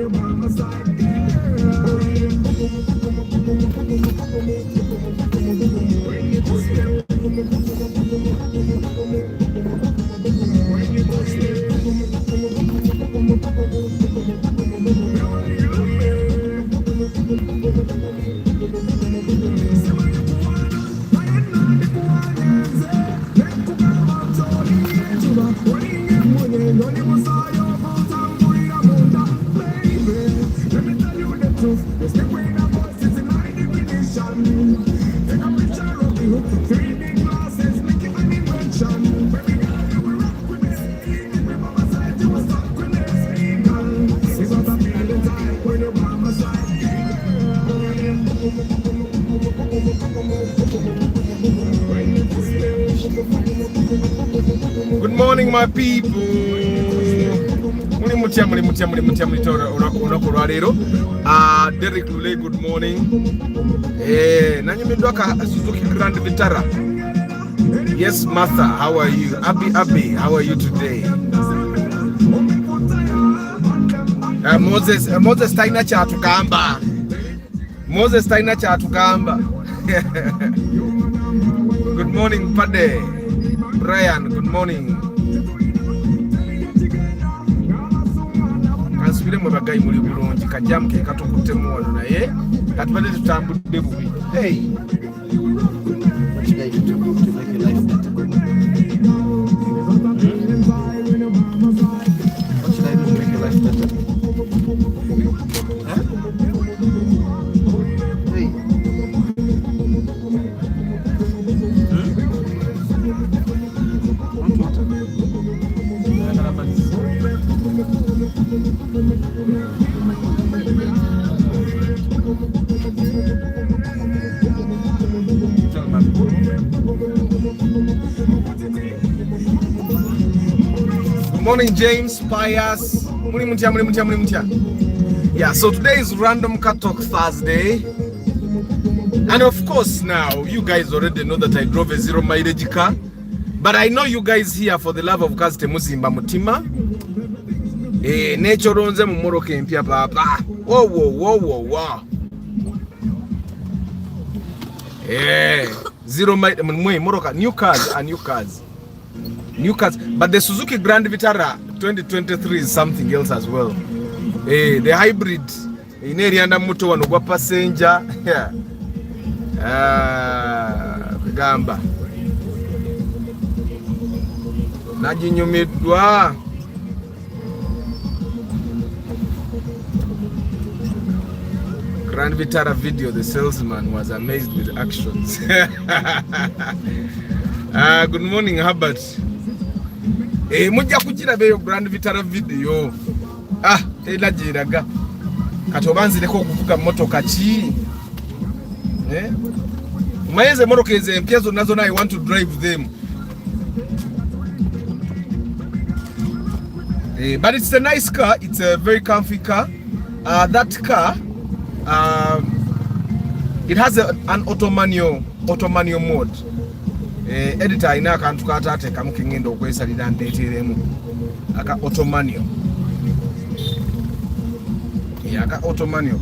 Good morning, my people. Derek Lule, good morning. Suzuki Grand Vitara. Yes, Martha, how are you? Abby, how are you today? Moses Taina Chatukamba. Moses Taina Chatukamba. Good morning, Pade. Brian, good morning. Kansubire mwe bagayi muli bulungi kajjamu ke katukuttemu wano naye katubadde tutambudde bubi. Hey. What should I do to make your life better? What should I do to make your life better? Huh? Hey. Good morning, James, Pius. Yeah, so today is Random Car Talk Thursday. And of course, now, you guys already know that I drove a 0 mileage car. But I know you guys here for the love of cars temuzimba mutima. Nature ronze mu moroke mpya papa. Whoa. 0 mileage moroka, new cars. But the Suzuki Grand Vitara 2023 is something else as well. The hybrid inerianda muto wano gwa passenger. Gamba najinyumidwa. Grand Vitara video, the salesman was amazed with actions. Good morning, Herbert. Mujja kujira beyo Grand Vitara video. Elagiraga katobanzireko okuvuga motoka ki. Mayeze motoka eze mpyazo nazo na I want to drive them. But it's a nice car. It's a very comfy car. That car, it has an auto manual mode. Editor ina akantu katate kamukingenda okwesalira ndeeteremu aka auto manual. Aka auto manual.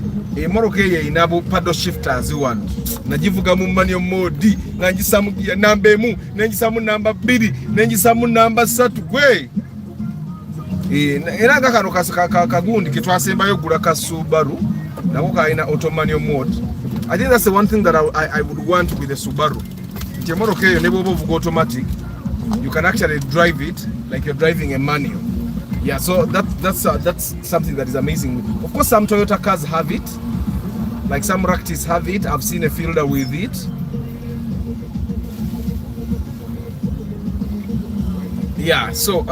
Moroke ye inabo paddle shifters want. Najivuga mu manual mode, nanjisamu ya namba 1, nanjisamu namba 2, nanjisamu namba 3 gwe. Era kano kagundi kitwasembayo gula ka Subaru nako kaina auto manual mode. I think that's the one thing that I would want with the Subaru. Moroke yo nebo bovuga automatic, you can actually drive it like you're driving a manual. Yeah, so that's something that is amazing. Of course, some Toyota cars have it, like some Ractis have it. I've seen a Fielder with it. Yeah, so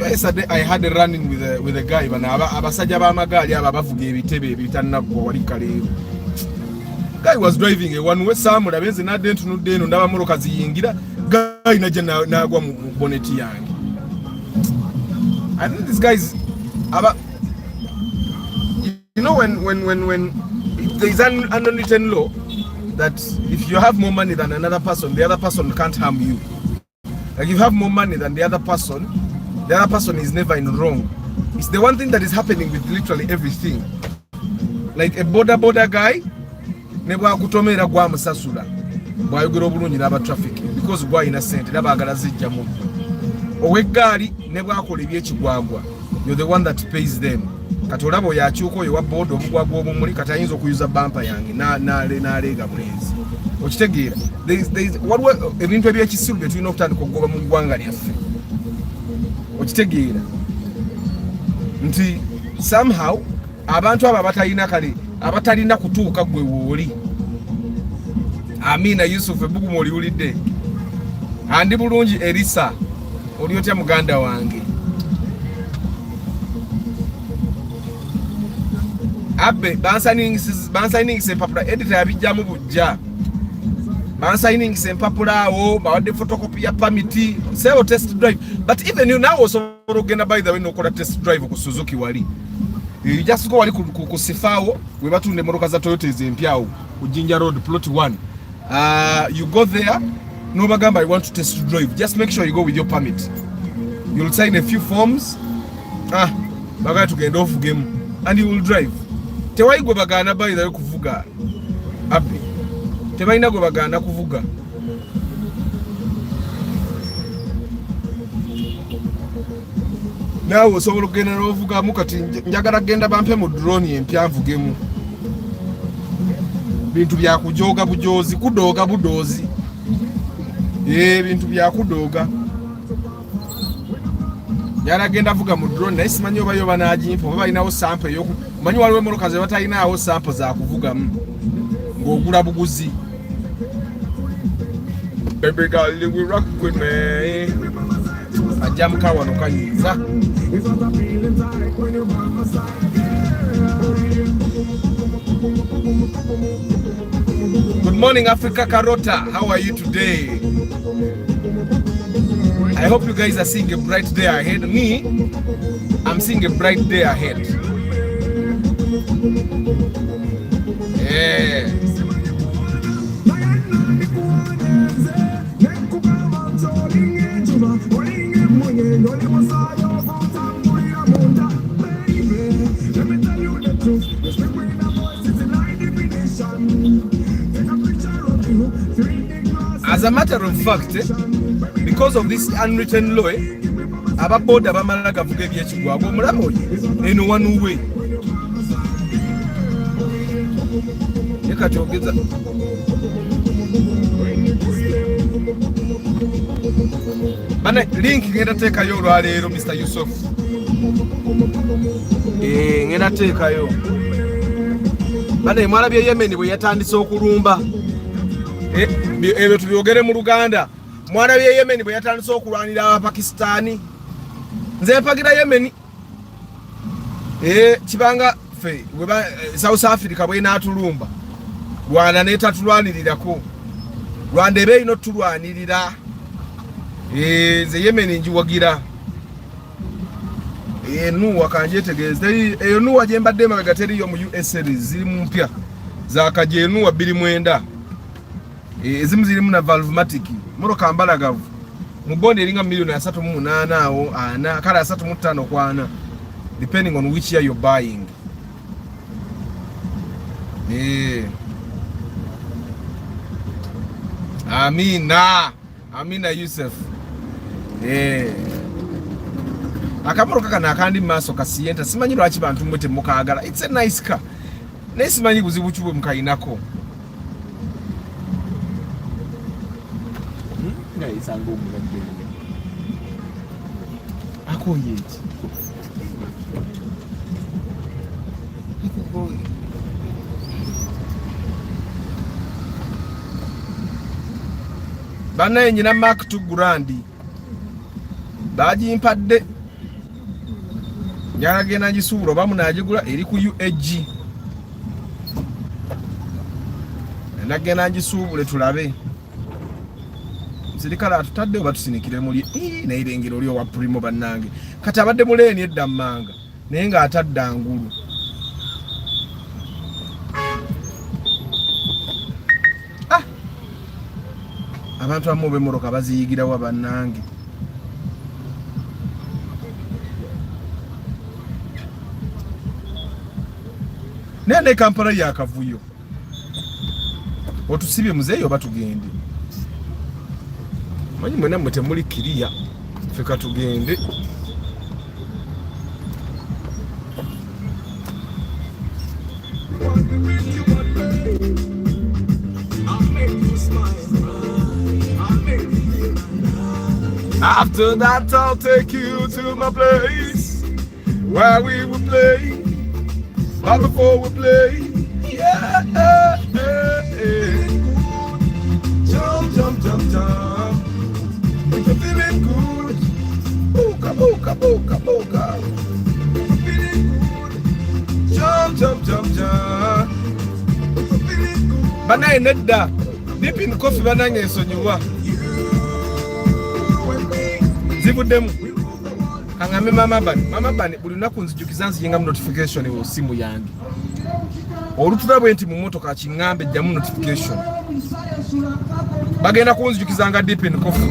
yesterday I had a run-in with a guy bana abasajja b'amagali abavuga ebitebe ebitanabbo wali kaleero. Guy was driving a one-way samula benze nadde ntunudde eno ndaba moroka ziyingira guy najja nagwa mu bonnet yange. I think these guys you know when there is an unwritten law that if you have more money than another person, the other person can't harm you. Like you have more money than the other person is never in wrong. It's the one thing that is happening with literally everything. Like a border guy, never akutomera gwa musasula. Bwa yogero bulungi n'aba traffic because gwa innocent n'aba agala zijjamu. Owegaali ne bwakola ebyekigwagwa. You're the one that pays them. Katolabo yakyuko yo wa board obugwagwa obumuli katayinza okuyuza bumper yange n'aleega bulenzi. Okitegeera. There's what ebintu ebyekisiru bye tulina okutandika okugoba mu ggwanga lyaffe. Okitegeera. Nti somehow abantu abo abatalina kutuuka gwe wooli. Amina Yusuf ebugu moliwulidde. Andi bulungi Elisa oli otya muganda wange. Abbe bansigning empapula editor yabijjamu bujja. Bansigning empapula awo bawadde photocopy ya permit sell test drive. But even you now also gonna by the way nokola test drive ku Suzuki wali. You just go wali ku Sifao we batunde motoka za Toyota ezempyawo ku Jinja Road plot 1. You go there, no bagamba I want to test drive. Just make sure you go with your permit. You'll sign a few forms. Bagaya tugenda off game and you will drive. Tewayi gwe bagana by the way kuvuga. Abbe. Tebayina gwe bagana kuvuga. Nawe osobola okugenda n'ovugamu kati njagala genda bampe mu drone empya nvugemu. Bintu bya kujoga bujozi kudooga budoozi. Bintu bya kudooga. Yala genda vuga mu drone naye simanyi oba banagimpa oba balinawo sample eyoku manyi waliwo emmotoka ze batalinawo sample za kuvugamu ng'ogula buguzi. Baby girl you rock with me. Ajamuka wano kanyiza. Good morning Africa Carota, how are you today? I hope you guys are seeing a bright day ahead. Me, I'm seeing a bright day ahead. Yeah. As a matter of fact, because of this unwritten law, ababoda bamala gavuga ebyekigwagwa omulabo eno one way. Yekakyogeza bana link ngenda teekayo olwaleero Mr. Yusuf. Ngenda teekayo bana emwalabye Yemen bwe yatandise okulumba. Ebyo tubyogere mu Uganda. Mwana bye Yemen bwe yatandise okulwanira Abapakistani. Nze mpagira Yemen. Kibanga fe weba South Africa bwe natulumba. Rwanda netatulwanirirako. Rwanda ebe ino tulwanirira. Nze Yemen njiwagira. Nuwa kanjetegeeza. Eyo nuwa jembadde mabega teriyo mu US series ziri mu mpya. Za kajenuwa 29. Ezimu zirimu na valvematic motoka mbalagavu mu bonde eringa milioni 3.8 awo ana kala 3.5 kwana depending on which year you're buying. Amina Yusuf. Akamotoka kana akandi maso kasiyenta simanyi lwaki bantu mwete mukagala. It's a nice car. Nesimanyi buzibu chubwe mukayinako. Isango mulabye akoyeti bana nyina Mark 2 Grand bagimpadde nyaragena gisuburo bamunajigula eri ku UAG nagena gisubule tulabe sirikala atutadde oba tusinikire muli nairengero lyo wa primo bannange kati abadde muleni edda mmanga naye nga atadde angulu. abantu amu b'emmotoka baziyigirawo bannange. Nene Kampala yakavuyo otusibye muzeeyo batugende manyi mwena mwe temuli kiriya ffe katugende. After that I'll take you to my place where we will play. But before we play, yeah, jump, jump, jump, jump. If you're feeling good, booka, booka, booka, booka. If you're feeling good, jump, jump, jump, jump. If you're feeling good, bana enedda, deep in coffee bana ngesonyiwa. Zibuddemu. Kangame mama bani buli lunaku nzijukizansi yenga notification wo simu yange. Olutula bwenti mu motoka kingambe jamu notification. Bagenda kunzijukizanga deep in coffee.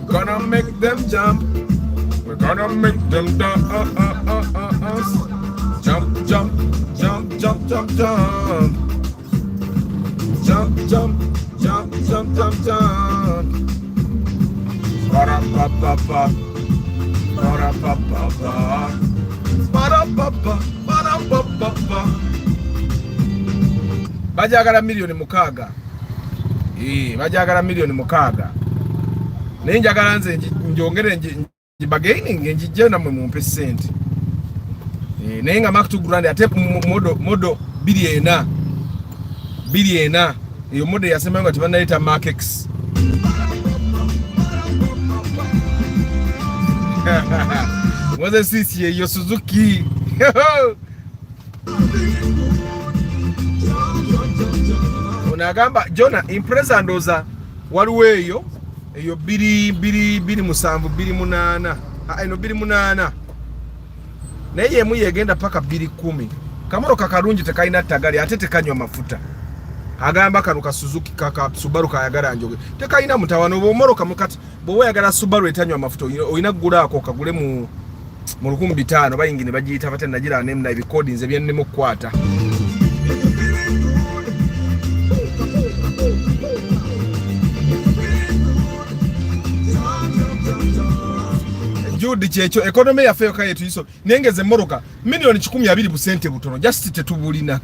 We're gonna make them jump. We're gonna make them dance. Jump, jump, jump, jump, jump, jump. Jump, jump, jump, jump, jump, jump. Ba-da-ba-ba-ba. Ba-da-ba-ba-ba. Ba-da-ba-ba. Ba-da-ba-ba-ba. Bajagala milioni mukaaga. Bajagala milioni mukaaga. Naye njagala nze njongere njibagaining njije namwe mumpe sente. Naye nga Mark 2 grand ate modo biliena. Iyo modo yasema ngo tibanaita Mark X. Waze sisi yo Suzuki. Unagamba Jona Impreza ndoza waliwo eyo biri musanvu biri munana eno biri munana naye mu yegenda paka biri 10 kamoro kakarungi tekaina tagali ate tekanywa mafuta agamba kanuka Suzuki kaka Subaru kayagala njoge tekaina mutawano bomoroka mukati bowe yagala Subaru etanywa mafuta oyina kugula ako kagule mu 1500 bayingine bagiyita bate nagira nemna ebikodi nze byennemo kwata. Jude checho economy ya feo kayetu iso nengeze moroka milioni 12 busente butono just tetubulina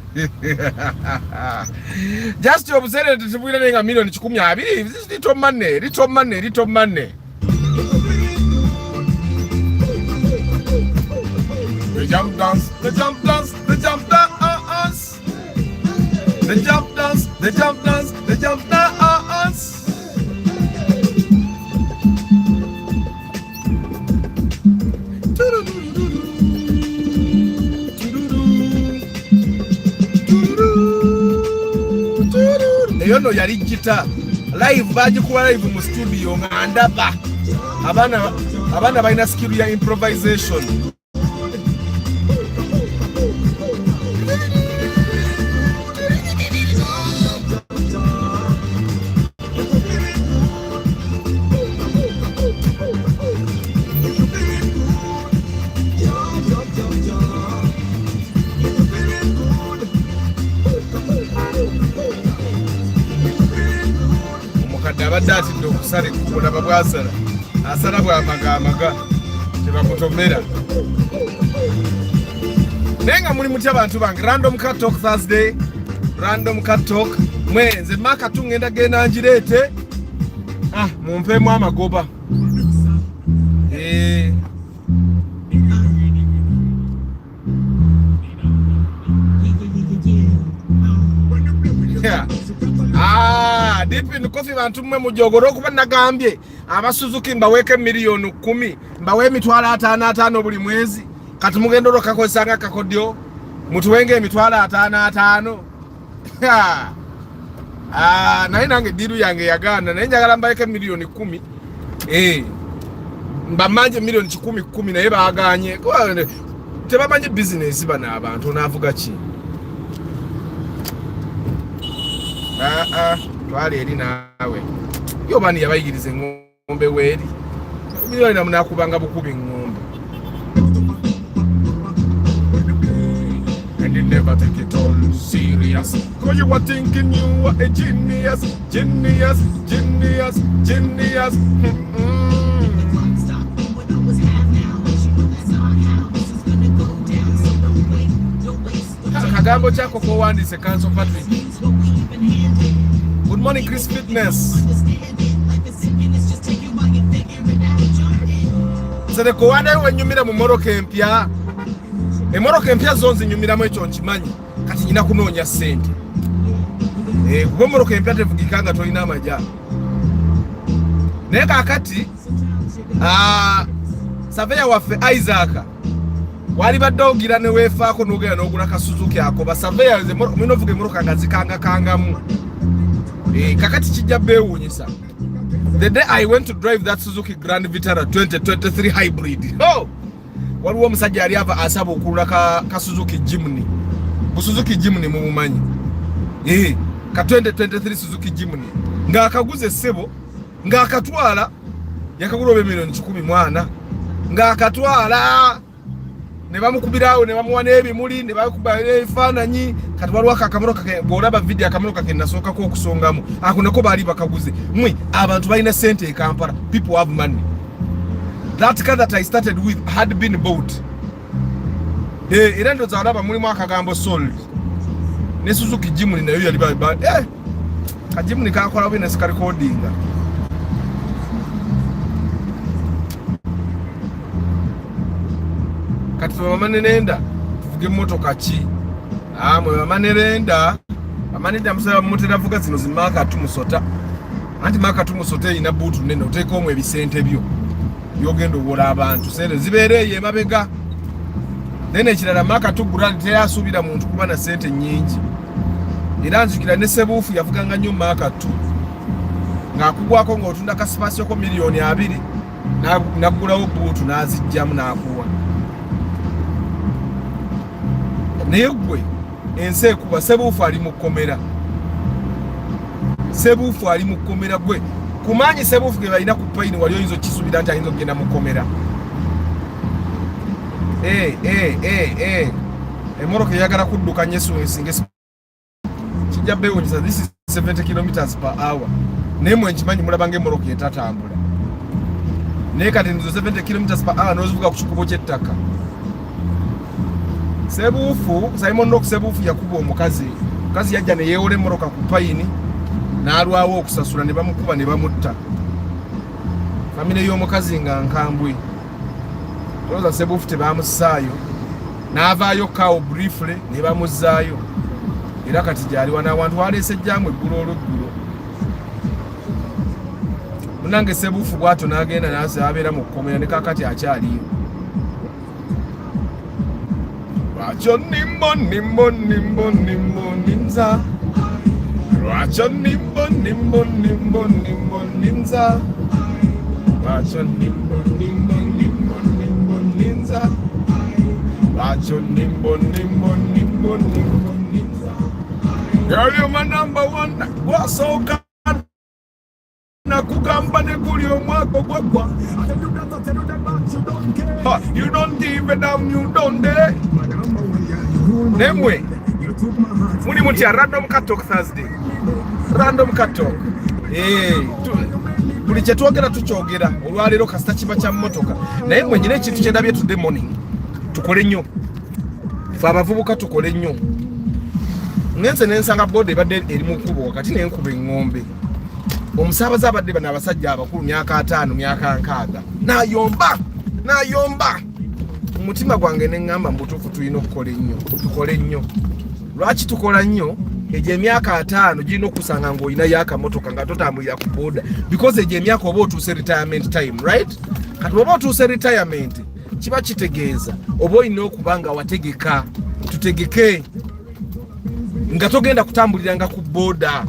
just obusente tetubulina nenga milioni 12 little money. The jump dance. Eyono yali gita live bagikuwa live mu studio ngandaba abana balina skill ya improvisation. Abadati ndo kusale kukuna babwasala asala bwa amaga tebakutomera nenga muri mutya abantu bange random cat talk Thursday random cat talk mwenze maka tungenda gena njirete mumpe mu amagoba Deep in coffee bantu mwe mujogoro kuba nagambye abasuzuki mbaweke milioni 10 mbawe emitwala 5 buli mwezi kati mugendo rokakozanga kakodyo mutuwenge emitwala 5 naye nange diru yange yagana naye njagala mbaweke milioni 10 mbamanje milioni 10 naye baganye tebamanye business bana abantu navuga ki twale eri naawe yo bani yabayigirize ngombe weri biyo ina mnakubanga bukubi ngombe and you never take it all serious because you were thinking you were a genius. Kagambo chako kwa wandise Council Patrick. Good morning Chris Fitness. Sade ko wana wenyumira mu moroka empya. Emoroka empya zonzi nyumira mu ekyo nkimanyi. Kati nyina kunonya sente. Kuba moroka empya tevugikanga tolina amaja. Naye kakati Saveya waffe Isaac wali badde ogira ne weefaako n'ogenda n'ogula ka Suzuki ako basaveya minovuga emoroka nga zikangakangamu kakati kijja beewuunyisa. The day I went to drive that Suzuki Grand Vitara 2023 hybrid, waliwo omusajja yali ava asaba okulula ka Suzuki Jimny. Bu Suzuki Jimny mumumanyi ka 2023 Suzuki Jimny ng'akaguze ssebo ng'akatwala yakagula obe milioni 10 mwana ng'akatwala ne bamukubirawo ne bamuwa n'ebimuli ne bakuba ebifaananyi kati waliwo akamoroka bw'olaba video akamoroka ke nasookako okusongamu ako nako baali bakaguze. Mwe abantu balina sente e Kampala, people have money. That car that I started with had been bought. Era ndoza alaba mulimu akagambo sold. Ne Suzuki Jimny nayo yali ba ka Jimny kakola business ka recordinga. Kati mama nenenda tuvuge motoka ki mwe mama nerenda amanida musaba mutera vuga zino zimaka tumusota anti maka tumusota ina butu nene oteka omwe ebisente byo byogendo wola abantu sente zibereye mabega nene ekirala maka tugura teyasubira muntu kuba na sente nyingi era nzikira ne sebufu yavuganga nnyo maka tu ngakugwako ng'otunda ka spasio ko milioni 2 nagulawo butu nazijjamu nakuwa. Naye gwe ensi ekuba sebuufu ali mu kkomera. Sebuufu ali mu kkomera gwe kumanyi sebuufu ge balina ku payini wali oyinza okisubira nti ayinza okugenda mu kkomera. Emoroka eyagala kudduka nyesu esinga kijja beewuunyisa. This is 70 km/h. Naye mwe nkimanyi mulabanga emoroka etatambula. Naye kati ndizo 70 km/h n'ozivuga ku kikubo ky'ettaka. Sebuufu Simon Rock sebuufu yakuba omukazi yajja ne yeewola emoroka ku payini n'alwawo okusasula ne bamukuba ne bamutta. Famire y'omukazi nga nkambwe tolooza sebuufu tebamusaayo n'avaayo kawo briefly ne bamuzzaayo era kati gyali wana abantu waleese jjaamu eggulo olweggulo. Munange sebuufu bw'atyo n'agenda n'ase abeera mu kkomera ne kaakati akyaliyo. Racho nimbo ninza. Racho nimbo ninza. Racho nimbo ninza. Racho nimbo ninza. Girl, you're my number one. What's so good? Na kugamba ne kuli omwako gwagwa. You don't give a damn, you don't dare. Nemwe muli mutya random cat talk Thursday. Random cat talk. Buli kye twogera tukyogera olwaleero kasita kiba kya mmotoka naye mwe nyina ekintu kyendabye today morning tukole nnyo fe abavubuka tukole nnyo. Ngenze nensanga boda ebadde eri mu kkubo wakati nenkuba eŋŋombe. Omusaabaze abadde bano abasajja abakulu myaka 5 myaka 6 n'ayomba umutima gwange neŋŋamba mbutuufu tulina okukola ennyo tukole nnyo. Lwaki tukola nnyo? Egyo emyaka 5 girina okusanga ng'olinayo akamotoka nga totambulira ku boda because egyo emyaka oba otuuse retirement time, right? Kati oba otuuse retirement kiba kitegeeza oba olina okuba nga wategeka. Tutegeke nga togenda kutambuliranga ku boda.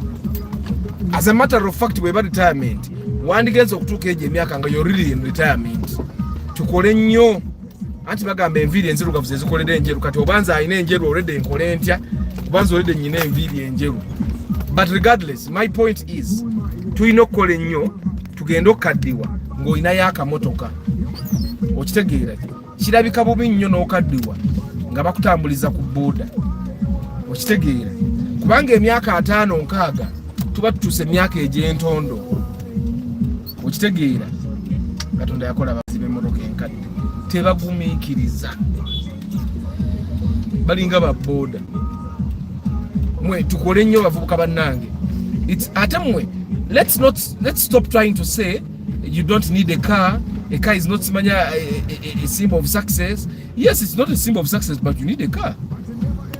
As a matter of fact bweba retirement wandigenza okutuuka egyo emyaka nga you're really in retirement. Tukole nnyo. Anti bagamba enviiri enzirugavu ze zikolera enjeru. Kati obanza alina enjeru already enkole ntya obanza already nnyina enviiri enjeru. But regardless, my point is tulina okukola ennyo tugenda okukaddiwa ng'olinayo akamotoka okitegeera kirabika bubi nnyo n'okaddiwa nga bakutambuliza ku booda okitegeera kubanga emyaka 5-6 tuba tutuuse emyaka egy'entondo okitegeera Katonda yakola abazibe emmotoka enkadde tebagumiikiriza balinga ba booda mwe tukole nnyo bavubuka bannange ate mwe let's stop trying to say you don't need a car is not a symbol of success. Yes, it's not a symbol of success, but you need a car.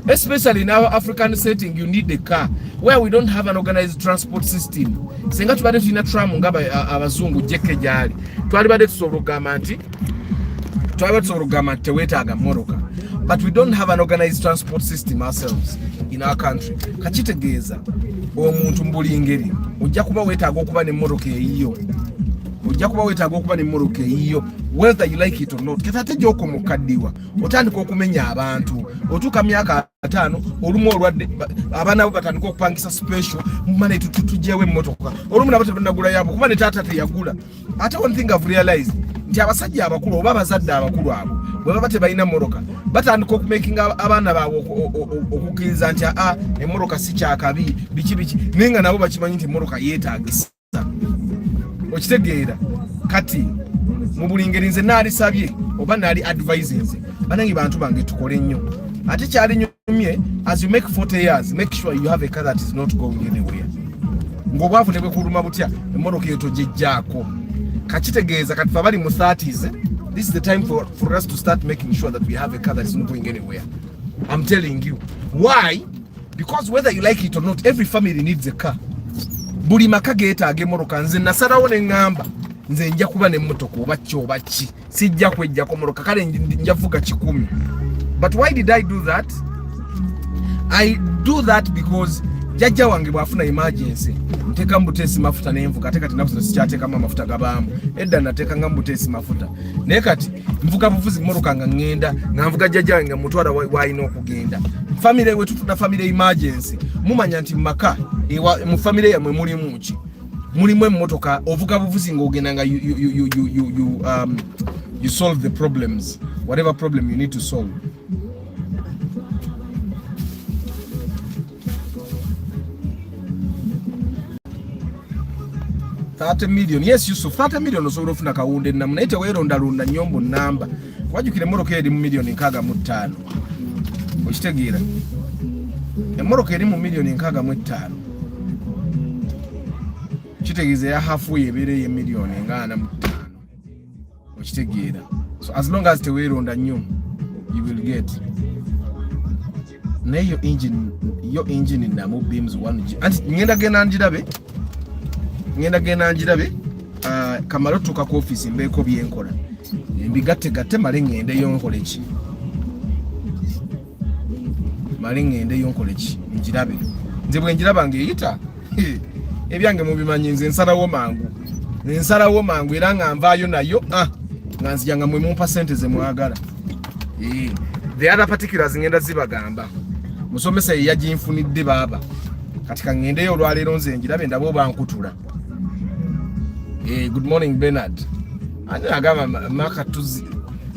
Especially in our African setting, you need a car where we don't have an organized transport system. Senga tubade tulina tram ngaba abazungu jeke jali. Twalibade tusobogama nti tewetaaga mmoroka. But we don't have an organized transport system ourselves in our country. Kachitegeeza omuntu mbuli ngeri ojja kuba wetaaga okuba n'emmoroka eyiyo. Ojja kuba wetaaga okuba n'emmoroka eyiyo whether you like it or not. Kata tejoko mukaddiwa otandika okumenya abantu otuuka myaka 5 olumu olwadde abaana bo batandika okupangisa special mumane tutujewe emmotoka olumu nabo tebannagula yabo kuba ne taata teyagula. Ate one thing I've realized nti abasajja abakulu oba abazadde abakulu abo bwe baba tebalina mmoroka batandika okumakinga abaana baabwe okukkiriza nti emmoroka si kyakabi biki naye nga nabo bakimanyi nti emmoroka yeetaagisa okitegeera kati mu buli ngeri nze naalisabye oba naali advisinze banange bantu bange tukole nnyo ate kyali nyumye as you make 40 years make sure you have a car that is not going anywhere ng'obwavu ne bwe kuluma butya emmoroka eyo togejjaako kachitegeeza kati fa bali mu 30s this is the time for us to start making sure that we have a car that is not going anywhere. I'm telling you why, because whether you like it or not every family needs a car. Buli maka geetaaga emmoroka nze nasalawo ne ngamba nze nja kuba n'emmotoka oba ki oba ki sijja kwejjako mmoroka kale njavuga 10. But why did I do that? I do that because jajja wange bwafuna emergency nteka mbuteesi mafuta n'envuga ate kati nafuta sikyateekamu amafuta gabaamu edda nateekanga mbuteesi mafuta naye kati nvuga buvuzi mmoroka nga ngenda nga nvuga jajja wange nga mutwala w'alina okugenda. Family we tutuna family emergency mumanya nti maka mu family yamwe mulimu ki mulimu emmotoka ovuga buvuzi ng'ogenda nga you solve the problems whatever problem you need to solve. $30 million. Yes, Yusuf, $30 million osobola ofuna kawunde namu naye teweerondalonda nnyombo nnamba wajjukira emmoroka eri mu miliyoni 65 okitegeera emmoroka eri mu miliyoni 65 kitegeeza ya hafu yebeere ye miliyoni 45 okitegeera so as long as teweeronda nnyo you will get naye yo engine namu beams 1G anti ngenda genda njirabe kamalo tuka ku office mbeko byenkola mbigatte male ngende yonkole ki njirabe nze bwe njiraba ngeyita ebyange mubimanyi nze nsalawo mangu era nga nvaayo nayo nga nzijanga mwe mumpa sente ze mwagala the other particulars ngenda zibagamba musomesa ye yaginfunidde baaba kati ka ngendeyo olwaleero nze njirabe ndabo bankutula. Good morning Bernard. Ani agamba maka 2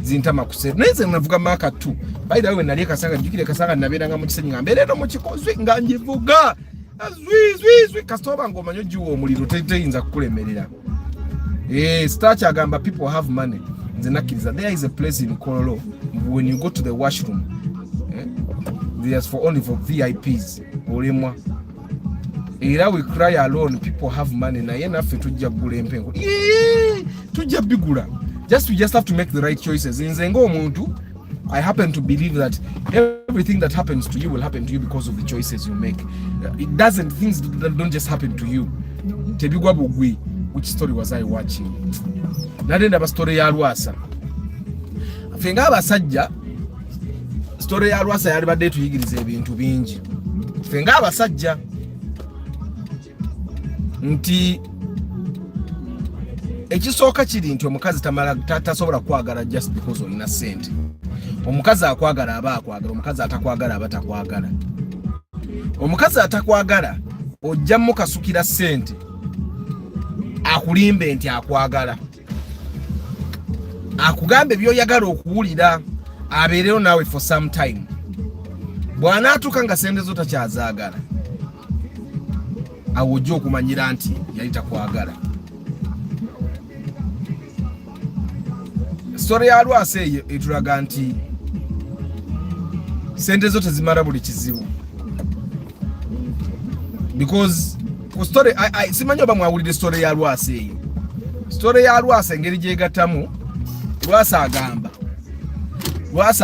zintama kusera. Neze navuga maka 2. By the way nali kasanga jukire kasanga naberanga mu kisenyi ngambe lero mu kikozwe nganjivuga. Zwi kastoba ngomanyo jiwo omuliro teteyinza kukulemerera. Starch agamba people have money. Nze nakiriza there is a place in Kololo when you go to the washroom. There's only for VIPs. Olemwa. Era we cry alone people have money na yena fe tujja bugula empengo tujja bigula we just have to make the right choices. Nze ngo omuntu I happen to believe that everything that happens to you will happen to you because of the choices you make. Things that don't just happen to you. Tebigwa bugwi. Which story was I watching? Nadenda ba story ya Lwasa. Fenga abasajja story ya Lwasa yali badde tuyigiriza ebintu bingi. Fenga abasajja nti ekisooka kiri nti omukazi tasobola kwagala just because olina ssente. Omukazi akwagala aba akwagala, omukazi atakwagala aba takwagala. Omukazi atakwagala ojjamu kasukira ssente akulimbe nti akwagala akugambe byoyagala okuwulira abeereyo naawe for some time bw'anaatuuka nga sente zo takyazaagala awo ojja okumanyira nti yali takwagala. Story ya Lwasa eyo etulaga nti sente zo tezimala buli kizibu because ku story simanyi oba mwawulidde story ya Lwasa eyo. Story ya Lwasa engeri gyegattamu Lwasa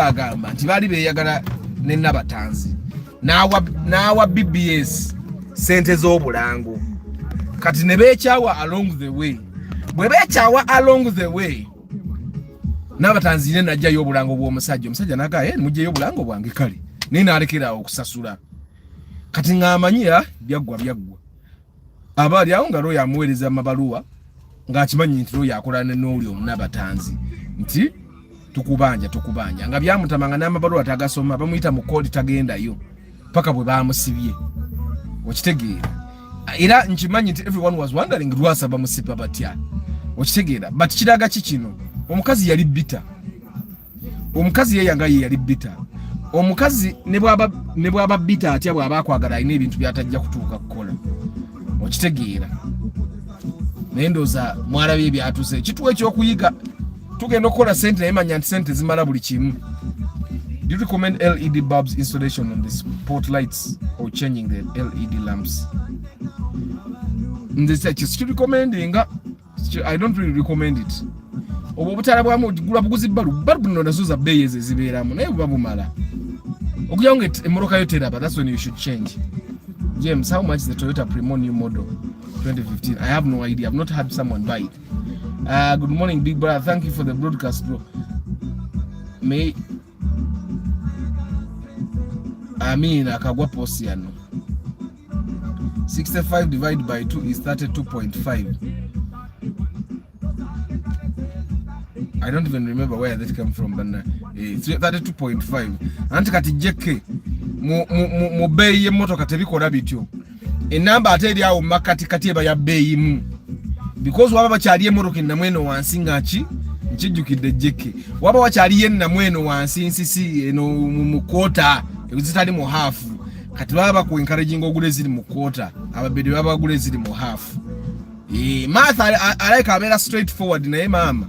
agamba nti baali beeyagala ne Nabatanzi n'awa BBS sente z'obulango kati ne beekyawa along the way. Bwe beekyawa along the way Nabatanzi ne najjayo obulango bw'omusajja n'agamba mujjeyo obulango bwange kale naye n'alekerawo okusasula kati ng'amanyira byaggwa abaali awo nga looyo amuweereza amabaluwa ng'akimanyi nti looyo akola n'oli Omunabatanzi nti tukubanja nga byamutamanga n'amabaluwa tagasoma bamuyita mu koodi tagendayo paka bwe baamusibye okitegeera era nkimanyi nti everyone was wondering Lwasa bamusiba batya okitegeera but kiraga kikino omukazi yali bitter omukazi yeyanga yali bitter omukazi ne bwaba bitter atya bwaba akwagala alina ebintu byatajja kutuuka kukola okitegeera naye ndooza mwalabye byatuuse kituwa ekyokuyiga tugenda okukola sente naye manya nti sente zimala buli kimu. Do you recommend LED bulbs installation on the spotlights or changing the LED lamps? I don't really recommend it. Obutala bwamu gula buguzi bulb no nazo za bei ezibeeramu naye buba bumala. Okugira nga emmoroka yo teraba, that's when you should change. James, how much is the Toyota Primo new model 2015? I have no idea. I've not had someone buy it. Good morning, big brother. Thank you for the broadcast, bro. Akagwa posiano 65 divided by 2 is 32.5. I don't even remember where that came from, but 32.5. Anti kati jeke mu bei y'emmotoka tebikola bityo. Enamba ate eri awo makati kati eba ya bei mu. Because waba bakyali emmotoka namweno wansi ngaki nkijjukidde jeke. Waba wakyali namweno wansi nsisi eno mu kwota ezitali mu half. Kati baba ku encouraging ogule ziri mu kwota. Ababedi baba ogule ziri mu half. Math I like a straightforward naye mama.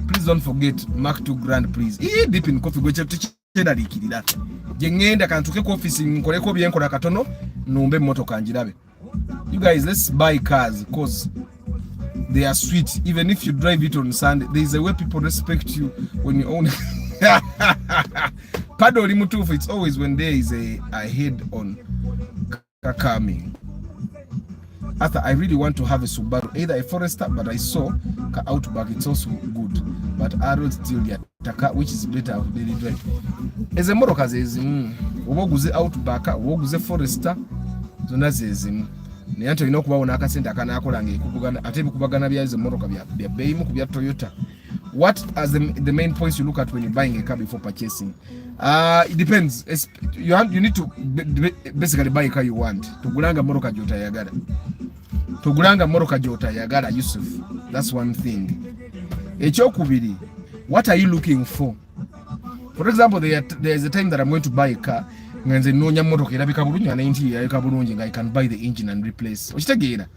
Please don't forget Mark 2 grand please. Deep in coffee gweche tuchenda likirira. Jengenda kantuke ku office nkoleko byenkola katono numbe motoka njirabe. You guys, let's buy cars because they are sweet. Even if you drive it on Sunday, there is a way people respect you when you own it. Pado limutufu, it's always when there is a head on coming. After I really want to have a Subaru, either a Forester, but I saw Outback, it's also good. But I don't still yet Taka, which is better of daily drive. As a motoka says, Woguze Outback, Woguze Forester, zona zezim. Nianto inokuba unakasenda kana akolange kubugana ate kubagana bya ze motoka bya bei mu kubya Toyota. What are the main points you look at when you're buying a car before purchasing? It depends. You need to basically buy a car you want. Tugulanga motoka jota yagala. Tugulanga motoka jota yagala Yusuf. That's one thing. Ekyokubiri, what are you looking for? For example, there is a time that I'm going to buy a car. Nganze nonya motoka erabika bulungi na 90 erabika bulungi nga I can buy the engine and replace. Okitegeera.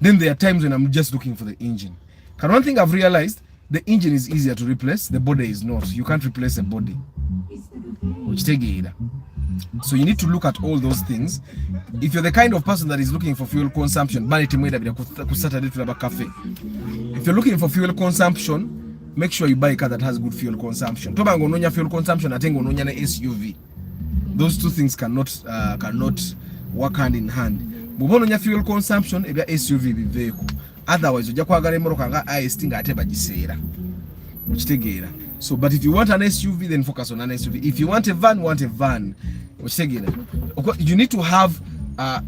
Then there are times when I'm just looking for the engine. One thing I've realized, the engine is easier to replace, the body is not. You can't replace a body. So you need to look at all those things. If you're the kind of person that is looking for fuel consumption, if you're looking for fuel consumption, make sure you buy a car that has good fuel consumption. Fuel consumption, SUV. Those two things cannot work hand in hand. Fuel consumption, SUV vehicle. Otherwise, you kwagala emmotoka nga IST nga ate bagiseera. Okitegeera. So, but if you want an SUV, then focus on an SUV. If you want a van, Okitegeera. You need to have a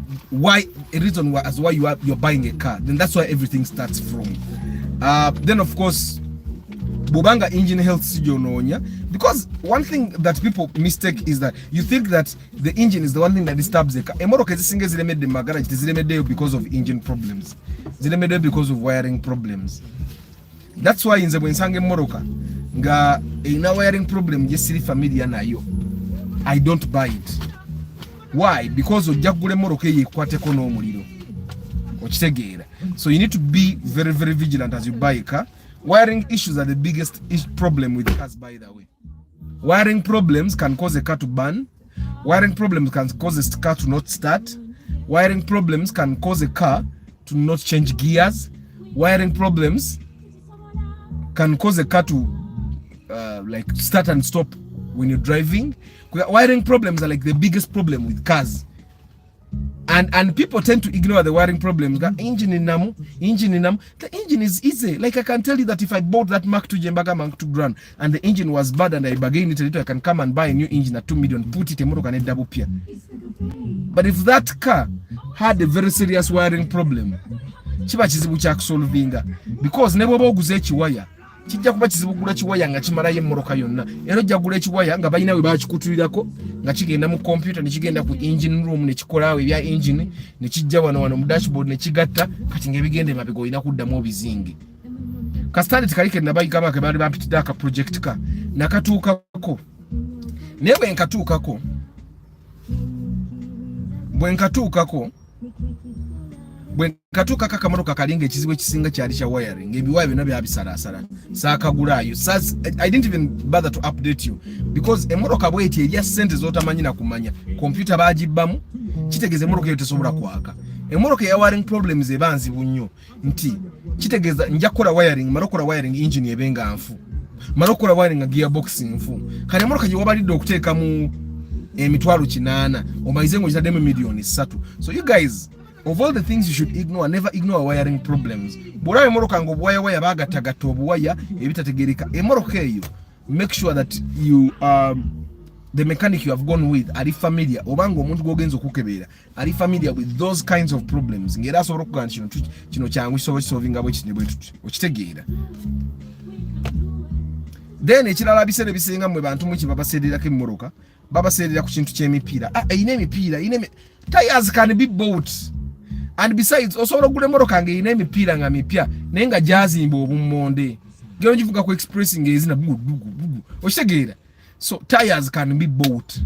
reason as why you're buying a car. Then that's where everything starts from. Then of course, bobanga engine health sijononya, because one thing that people mistake is that you think that the engine is the one thing that disturbs the car. Emoroka ezisinga zilemedde mu garage zilemedde because of engine problems, zilemedde because of wiring problems. That's why inze bwensanga emoroka nga ina wiring problem je siri familiar nayo, I don't buy it. Why? Because ojja kugula emoroka yekwateko n'omuliro okitegeera. So you need to be very very vigilant as you buy a car. Wiring issues are the biggest problem with cars, by the way. Wiring problems can cause a car to burn. Wiring problems can cause a car to not start. Wiring problems can cause a car to not change gears. Wiring problems can cause a car to like start and stop when you're driving. Wiring problems are like the biggest problem with cars. And people tend to ignore the wiring problems. The engine is easy. Like I can tell you that if I bought that Mark II Jembaga Mark II Grand and the engine was bad and I bargained it a little, I can come and buy a new engine at 2 million, put it tomorrow and double peer. But if that car had a very serious wiring problem, chiba chizibu cha solvinga, because never oguze chiwaya. Kijja kuba kizibu kugula kiwaya nga kimalayo emmoroka yonna. Era ojja kugula ekiwaya nga balina we bakikutulirako nga kigenda mu computer ne kigenda ku engine room ne kikola ebya engine ne kijja wano mu dashboard ne kigatta kati ng'ebigende mabega olina kuddamu obizingi. Kasitani tikalike nabayigamba ke bali bampitidde aka project ka nakatuukako. Naye bwe nkatuuka kakamotoka kalinga ekizibu ekisinga kyali kya wiring, ebiwaya byonna byabisalaasala saakagulaayo. I didn't even bother to update you because emmotoka bweti erya ssente z'otamanyi na kumanya, kompyuta baagibbamu, kitegeeza emmotoka eyo tesobola kwaka. Emmotoka ya wiring problems eba nzibu nnyo, nti kitegeeza nja kukola wiring, mara okukola wiring engine ebenga nfu, mara okukola wiring nga gearbox nfu. Kale emmotoka gye wabalidde okuteekamu emitwalo 8 omayize ng'ogitaddemu million 3. So you guys, of all the things you should ignore, never ignore wiring problems. Bw'olaba emmotoka ng'obuwaya baagattagatta obuwaya ebitategeereka, emmotoka eyo make sure that you the mechanic you have gone with ali familiar, obanga omuntu gwogenza okukebeera ali familiar with those kinds of problems, ng'era asobola okugamba kino kyangu kisobola kisolvinga bwekiti ne bwe tuti okitegeera. Then ekirala biseera ebisinga mmwe bantu mu kibabaseererako emmotoka babaseerera ku kintu ky'emipiira. Eyina emipiira, tires can be bought. And besides, osobola okugula emmotoka ng'eyina emipiira nga mipya naye nga gyazimba obummonde, ngero givuga ku express ng'ezina bugu okitegeera. So tires can be bought.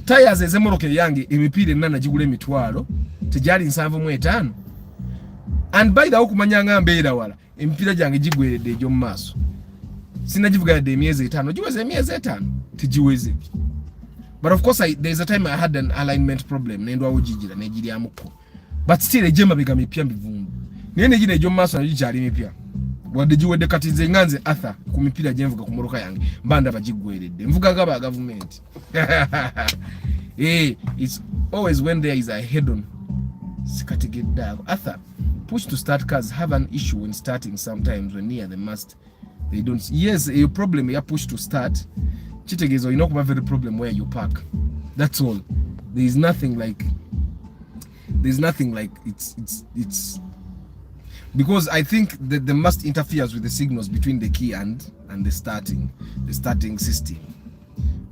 Tires ez'emmotoka eyange emipiira enna nagigula emitwalo tegyali 75. And by the way, okumanya nga mbeera wala emipiira gyange gigweredde egy'omu maaso sinagivuga yadde emyezi 5, giweze emyezi 5 tegiweze. But of course there's a time I had an alignment problem nendwawo gigira negiryamuko, but still ejema bega mipya mivundu naye negina egy'omu maaso nayo gikyali mipya wadde giwedde. Kati nze nganze Arthur ku mipiira gye nvuga ku mmotoka yange mbanda bagigweredde, nvuga gaba government. It's always when there is a head on sikategedde ako. Arthur, push to start cars have an issue when starting sometimes when near the mast they don't. Yes, a problem ya push to start kitegeeza olina okuba very problem where you park. That's all. There's nothing like it's because I think that the must interferes with the signals between the key and the starting system.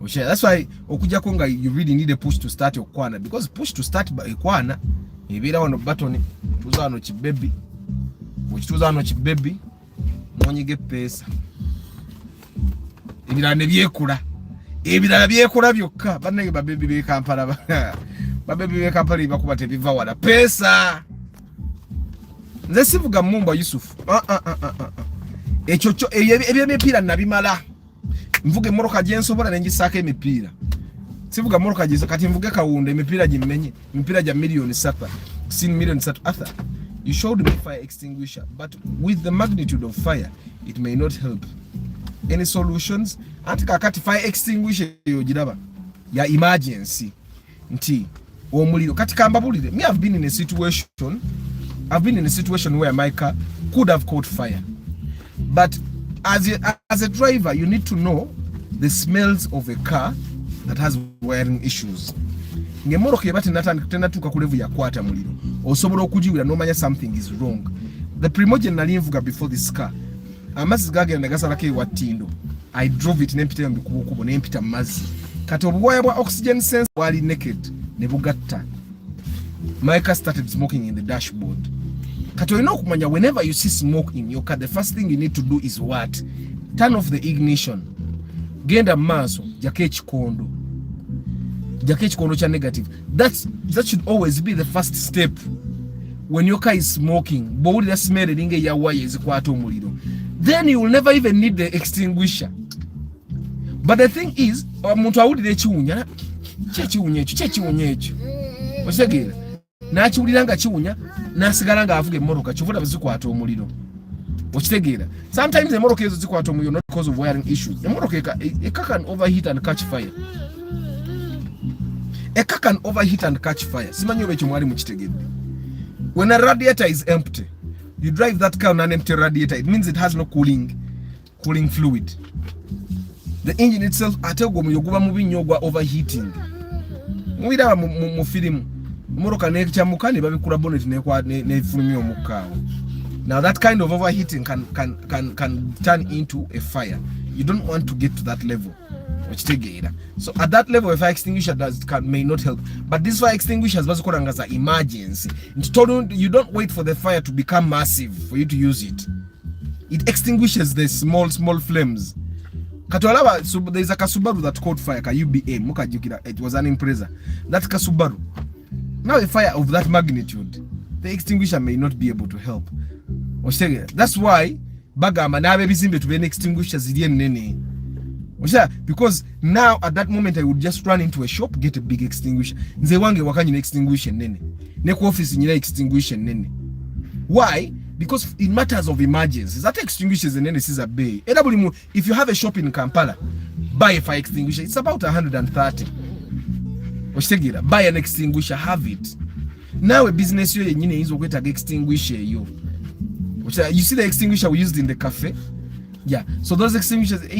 Okay, that's why okuja konga you really need a push to start your kwana, because push to start by kwana ebira wano button tuza wano kibebi okituza wano kibebi mwonyige pesa ebirala byekula byokka bannange babebi be Kampala bakuba tebiva wala pesa. Nze sivuga Mumba Yusuf ekyo eby'emipiira nabimala, nvuga emmotoka gye nsobola ne ngisaako emipiira. Sivuga emmotoka gye kati nvuge kawunda emipiira gimmenye, emipiira gya million 3 sin million 3. Arthur, you showed me fire extinguisher, but with the magnitude of fire it may not help. Any solutions? Anti kakati fire extinguisher yo giraba ya emergency nti omuliro kati kambabulire. Me I've been in a situation where my car could have caught fire, but as a driver you need to know the smells of a car that has wiring issues. Ng'emmoroka eba tenatuuka ku level yakwata muliro osobola okujiwira n'omanya something is wrong. The primogen nali nvuga before this car amazzi gagenda gasalako ewattindo. I drove it nempita mu bikubukubo nempita mu mazzi. Kati obuwaya bwa oxygen sensor wali naked ne bugatta. My car started smoking in the dashboard. Kati olina okumanya whenever you see smoke in your car, the first thing you need to do is what? Turn off the ignition. Genda maaso jako ekikondo. Jako ekikondo kya negative. That should always be the first step. When your car is smoking, bowulira smell eringa eya waya ezikwata omuliro, then you will never even need the extinguisher. But the thing is, omuntu awulira ekiwunya, kyekiwunya ekyo. Okitegera? N'akiwulira nga kiwunya, n'asigala ng'avuga emmotoka, kivula zikwata omuliro. Okitegera? Sometimes emmotoka ezo zikwata omuliro not because of wiring issues. Emmotoka eka can overheat and catch fire. Eka can overheat and catch fire. Simanyi oba ekyo mwali mukitegedde. When a radiator is empty, you drive that car on an empty radiator, it means it has no cooling fluid. The engine itself atego muyoguba mubi nnyo gwa overheating. Mwira mu film moroka nekyamuka ne babikula bonnet ne fulumya omukaawo. Now that kind of overheating can turn into a fire. You don't want to get to that level. So at that level, a fire extinguisher may not help. But this fire extinguishers bazikolanga as an emergency. You don't wait for the fire to become massive for you to use it. It extinguishes the small flames. Katwalaba, so there's a Subaru that caught fire, ka UBA, mukajukira. It was an Impreza. That's Subaru. Now a fire of that magnitude, the extinguisher may not be able to help. That's why bagamba nabe bizimbe tube extinguishers ziri nene. Because now at that moment I would just run into a shop, get a big extinguisher. Nze wange wakanyina extinguisher nene. Neko office nyina extinguisher nene. Why? Because in matters of emergencies, that extinguishers and nene is a bay. If you have a shop in Kampala, buy a fire extinguisher. It's about 130. Buy an extinguisher, have it. Now a business yo yenyine is going to extinguisher yo. You see the extinguisher we used in the cafe? Yeah, so those extinguishers, now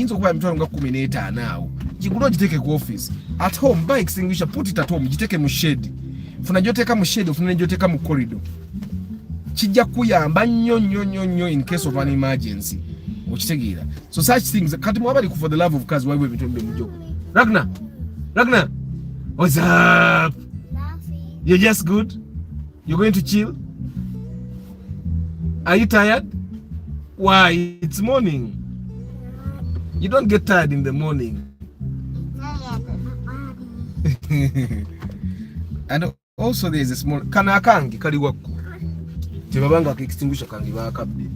you could not take a office. At home, buy extinguisher, put it at home, you take a shade. Funajoteka mu shade, funajoteka mu corridor. Chija kuyamba nnyo in case of an emergency. Okitegera. So such things, kati mwabali for the love of cars, why we bitombe mujo. Ragnar, what's up? Nothing. You're just good? You're going to chill? Are you tired? Why? It's morning. You don't get tired in the morning. And also there is a small kanakangi kaliwako. Tebabanga ka extinguisher kangi bakabbi.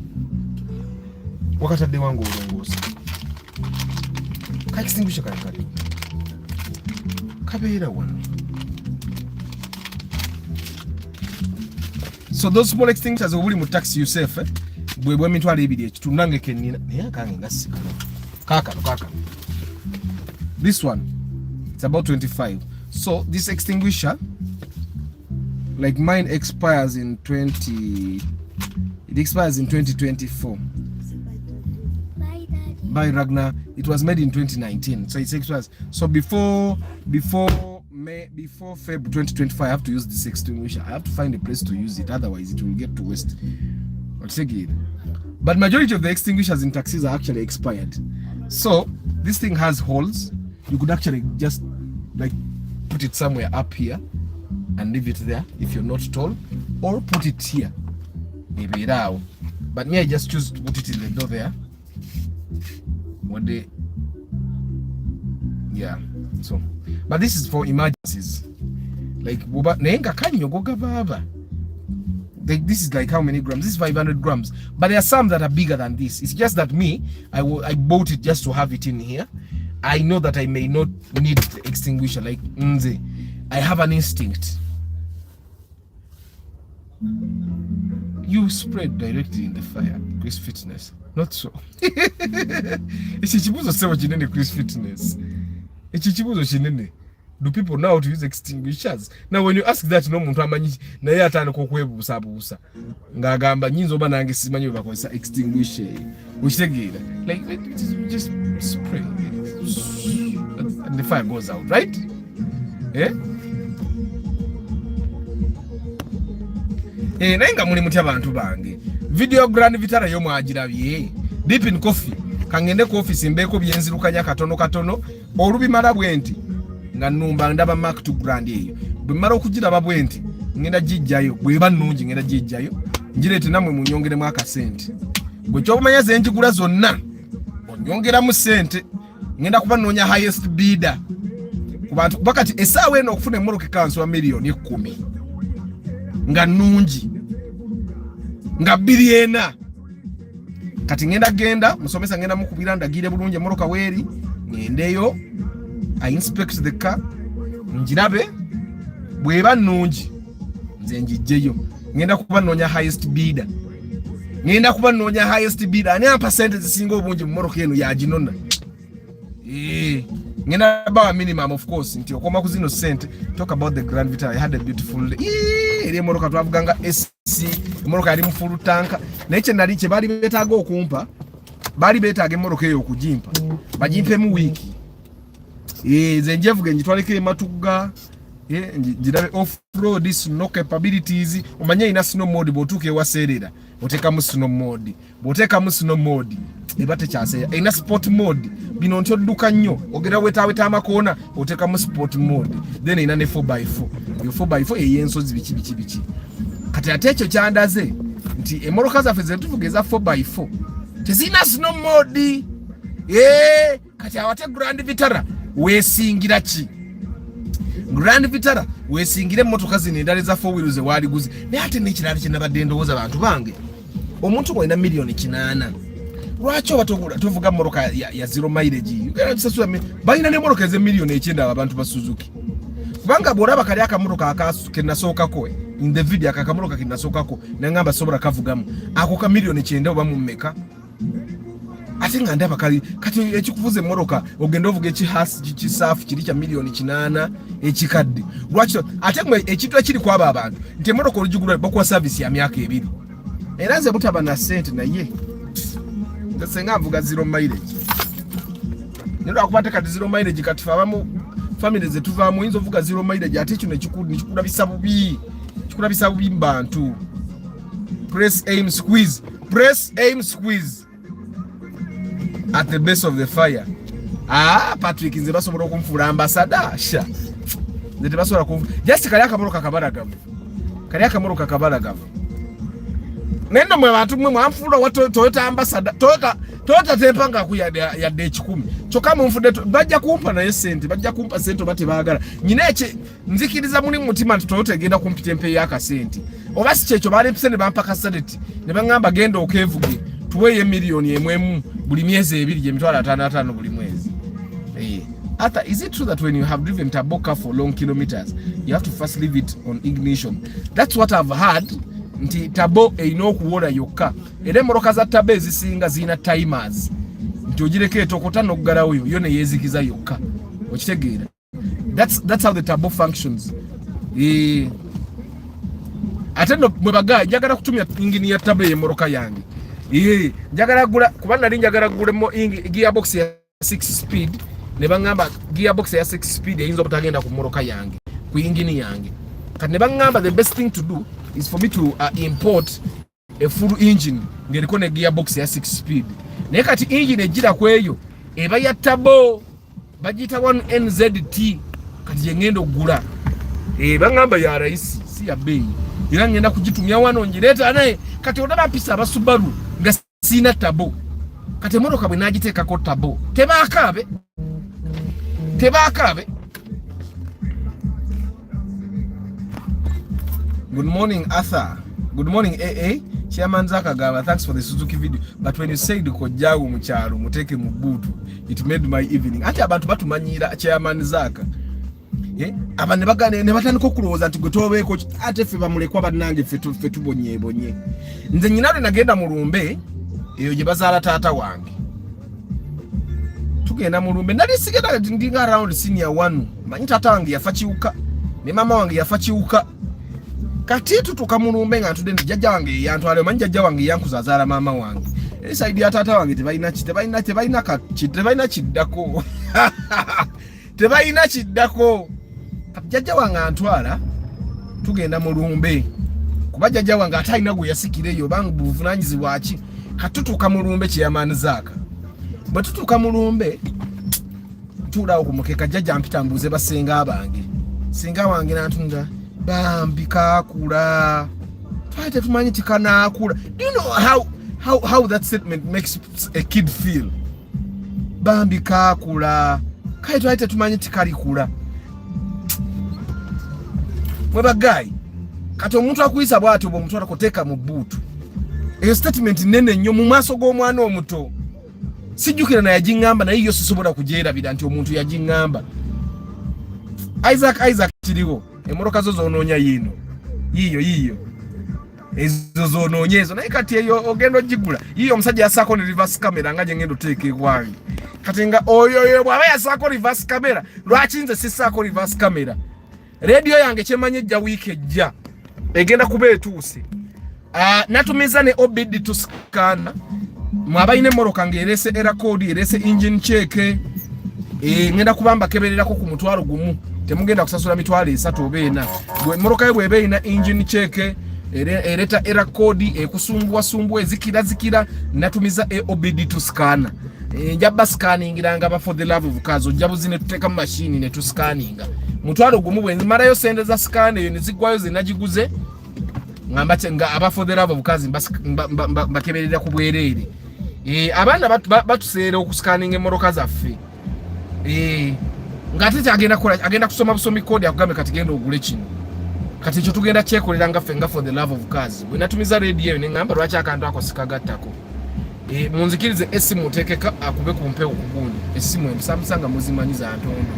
Wakatadde wangu olongosa. Ka extinguisher kangi. Kabeera wano. So those small extinguishers obuli mu taxi yourself, bwe mitwalo ebiri ekitunange kenina naye kange ngasika. Kaka. This one, it's about 25. So this extinguisher, like mine, expires in 2024. By Ragnar, it was made in 2019, so it expires. So before Feb 2025, I have to use this extinguisher. I have to find a place to use it, otherwise it will get to waste. But majority of the extinguishers in taxis are actually expired. So this thing has holes. You could actually just like put it somewhere up here and leave it there if you're not tall, or put it here. Maybe now. But me, I just choose to put it in the door there. One day. Yeah. So, but this is for emergencies. Like this is like how many grams? This is 500 grams. But there are some that are bigger than this. It's just that me, I bought it just to have it in here. I know that I may not need the extinguisher. Like Nze, I have an instinct. You spread directly in the fire. Chris Fitness. Not so. Echichibuzo sewa chinene Chris Fitness. Echichibuzo chinene. Do people know how to use extinguishers? Now when you ask that, no muntu amanyi na ye atana kokwebusa busa. Ngagamba nyinzo ba nange simanyi bakozesa extinguisher. Ukitegera. Like just spray and the fire goes out, right? Nainga muli mutya bantu bange. Video Grand Vitara yo mwagirabye. deep in coffee kangende ku office mbeko byenzirukanya katono olubimala bwenti nga numba ndaba Mark 2 Grand eyo bimala okujiraba bwenti ngenda jijjayo bweba nnungi ngenda jijjayo njirete namwe munyongere mu akasente bwe kyomanya zenjigula zonna onyongera mu sente ngenda kuba nonya highest bidder kubantu bakati esawe eno okufuna emmotoka kanso wa milioni 10 nga nnungi nga biliena kati ngenda musomesa ngenda mukubira ndagire bulungi emmotoka weri ngendeyo I inspect the car njirabe bweba nnungi nze njijjeyo ngenda kuba nonya highest bidder ani percentage zisinga obungi mu mmoroka eno yaginona ngenda ba minimum of course nti okoma ku zino sente. Talk about the Grand Vitara. I had a beautiful day eri mmoroka twavuganga SC mmoroka yali mu full tank naye kye nali kye bali betaaga okumpa bali betaaga mmoroka eyo okujimpa bajimpe mu wiki ze njevuge njitwaleke matuga njirabe off-road snow capabilities omanye ina snow mode botuke waserera oteka mu snow mode ebate kyase ina sport mode bino ntyo duka nnyo ogera weta amakona oteka mu sport mode then ina ne 4x4 yo 4x4 eyensozi biki kati atecho kyandaze nti emoroka zaffe zetuvugeza 4x4 tezina snow mode kati awate Grand Vitara wesingira ki Grand Vitara wesingire motoka zino endale za 4 wheels wali guzi ne ate n'ekirala kye nabadde ndowooza abantu bange omuntu gwalina milioni 8 lwaki oba tovuga mmoroka ya zero mileage ugenda balina ne mmoroka ze milioni 9 abantu ba Suzuki kubanga bw'olaba kali akammoroka kenasookako in the video akakamoroka kenasookako nangamba sobola kavugamu ako ka milioni 9 oba mu mmeka ate nga ndaba kati ekikuvuze mmoroka ogenda ovuga ekisaafu kiri kya milioni 8 ekikadde lwaki ate mwe ekintu ekiri kwaba abantu nti mmoroka olugigula bakuwa service ya myaka 2 era nze butaba na sente naye senga mvuga zero mileage nendo akubate kati zero mileage kati fabamu family zetuvaamu inzo vuga zero mileage ate kino ekikula bisabu bimbantu press aim squeeze at the base of the fire. Patrick nze basobola okumfuula ambassador sha nze basobola just kali akamoroka kabalagavu nendo mwe bantu mwe mwamfuula wa Toyota ambassador Toyota tepanga ku ya D10 choka munfude bajja kumpa na sente bajja kumpa sente bate baagala nyina eche nzikiriza muli mutima Toyota egenda kumpita empe yaka sente oba si checho bali psene bampa kasadeti ne bangamba genda okevuge tuweye milioni emwemu buli myezi 2 je mitwala 5 buli mwezi. Ata, is it true that when you have driven turbo car for long kilometers you have to first leave it on ignition? That's what I've heard. Nti turbo eino okuwola yokka era emmoroka za turbo ezisinga zina timers nti ogireko etokota n'oggala oyo yo ne yeezikiza yokka okitegeera. That's how the turbo functions. Ate no mwe bagaya njagala kutumya ingini ya turbo y'emmoroka yange njagala gula kuba nali njagala gulemo gearbox ya 6 speed ne bangamba gearbox ya 6 speed eyinza obutagenda ku mmoroka yange ku ingini yange kati ne bangamba the best thing to do is for me to import a full engine ngeliko ne gearbox ya 6 speed naye kati engine ejira kweyo eba ya turbo bagita 1NZT kati yengendo gula bangamba ya raisi si ya bei era ngenda kugitumya wano njireta naye kati odaba pisa abasubaru nga sina turbo kati mmoroka bwe nagiteekako turbo tebaakabe Good morning, Arthur. Good morning, AA. Chairman Zaka Gaba, thanks for the Suzuki video. But when you said Kojagu Mucharu, Muteke Mubutu, it made my evening. Ati abantu batumanyira Chairman Zaka. Abantu bagane ne batandika okuloza nti gotobeko ate fe bamulekwa banange fetu bonye. Nze nyinalo nagenda mu lumbe eyo gye bazaala taata wange. Tugenda mu lumbe nali sigenda ndinga around senior 1. Manyi taata wange yafa kiwuka ne mama wange yafa kiwuka. Kati tutuka mu lumbe nga tudde ndi jjajja wange yantwale manyi jjajja wange yankuzazaala mama wange. Side ya taata wange tebalina kiddako. Tebalina kiddako. Jjajja wange antwala tugenda mu lumbe kuba jjajja wange atalina gwe yasikireyo banga buvunanyizibwa ki katutuka mulumbe kyeyamaani zaaka bwe tutuuka mulumbe tuulaawo ku mukeeka jjajja mpita mbuuze basenga bange singa wange nantunda bambi kaakula twali tetumanyi tikanaakula. Do you know how that statement makes a kid feel? Bambi kaakula kale twali tetumanyi tikalikula. Mwe bagayi kati omuntu akuyisa bw'atyo bw'omutwala kuteeka mu bbuutu eyo statement nene nnyo mu maaso g'omwana omuto. Sijjukira na yagiŋŋamba naye yo sisobola kugyerabira nti omuntu yagiŋŋamba. Isaac kiriwo emmotoka zo zoonoonya yiyo ezo zoonoonya ezo naye kati eyo ogenda ogigula yiyo omusajja yasaako ne reverse camera nga gye ngenda oteeka ewange kati nga oyo bw'aba yasaako reverse camera lwaki nze sisaako reverse camera? Radio yange kyemanyi ejja wiiki ejja egenda kuba etuuse. Natumiza ne obid to scan mwabayina emmoloka ng'erese era code erese engine check ngenda kubamba kebererako ku mutwalo gumu temugenda kusasula mitwalo 3 oba 4. Gwe emmoloka ye bw'eba erina engine check ereta era code ekusumbwa ezikira natumiza obid to scan njaba scanningiranga ba for the love of cars ojja buzine tuteeka mu machine ne tuscanninga mutwalo gumu bwe nzimalayo sente za scan eyo ne zigwayo zinagiguze ngamba nga aba for the love of cars bakeberera ku bwereere. Abaana batuseera okuscanninga emmoloka zaffe ng'ate agenda kusoma busomi code akugambe kati genda ogule kino kati ekyo tugenda kyekolera nga ffe nga for the love of cars. Bwe natumiza radio eyo ne ngamba lwaki akantu ako sikagattako munzikirize essimu oteekeka akube ku mpewo ku gundi essimu empusamusanga muzimanyi za ntondo.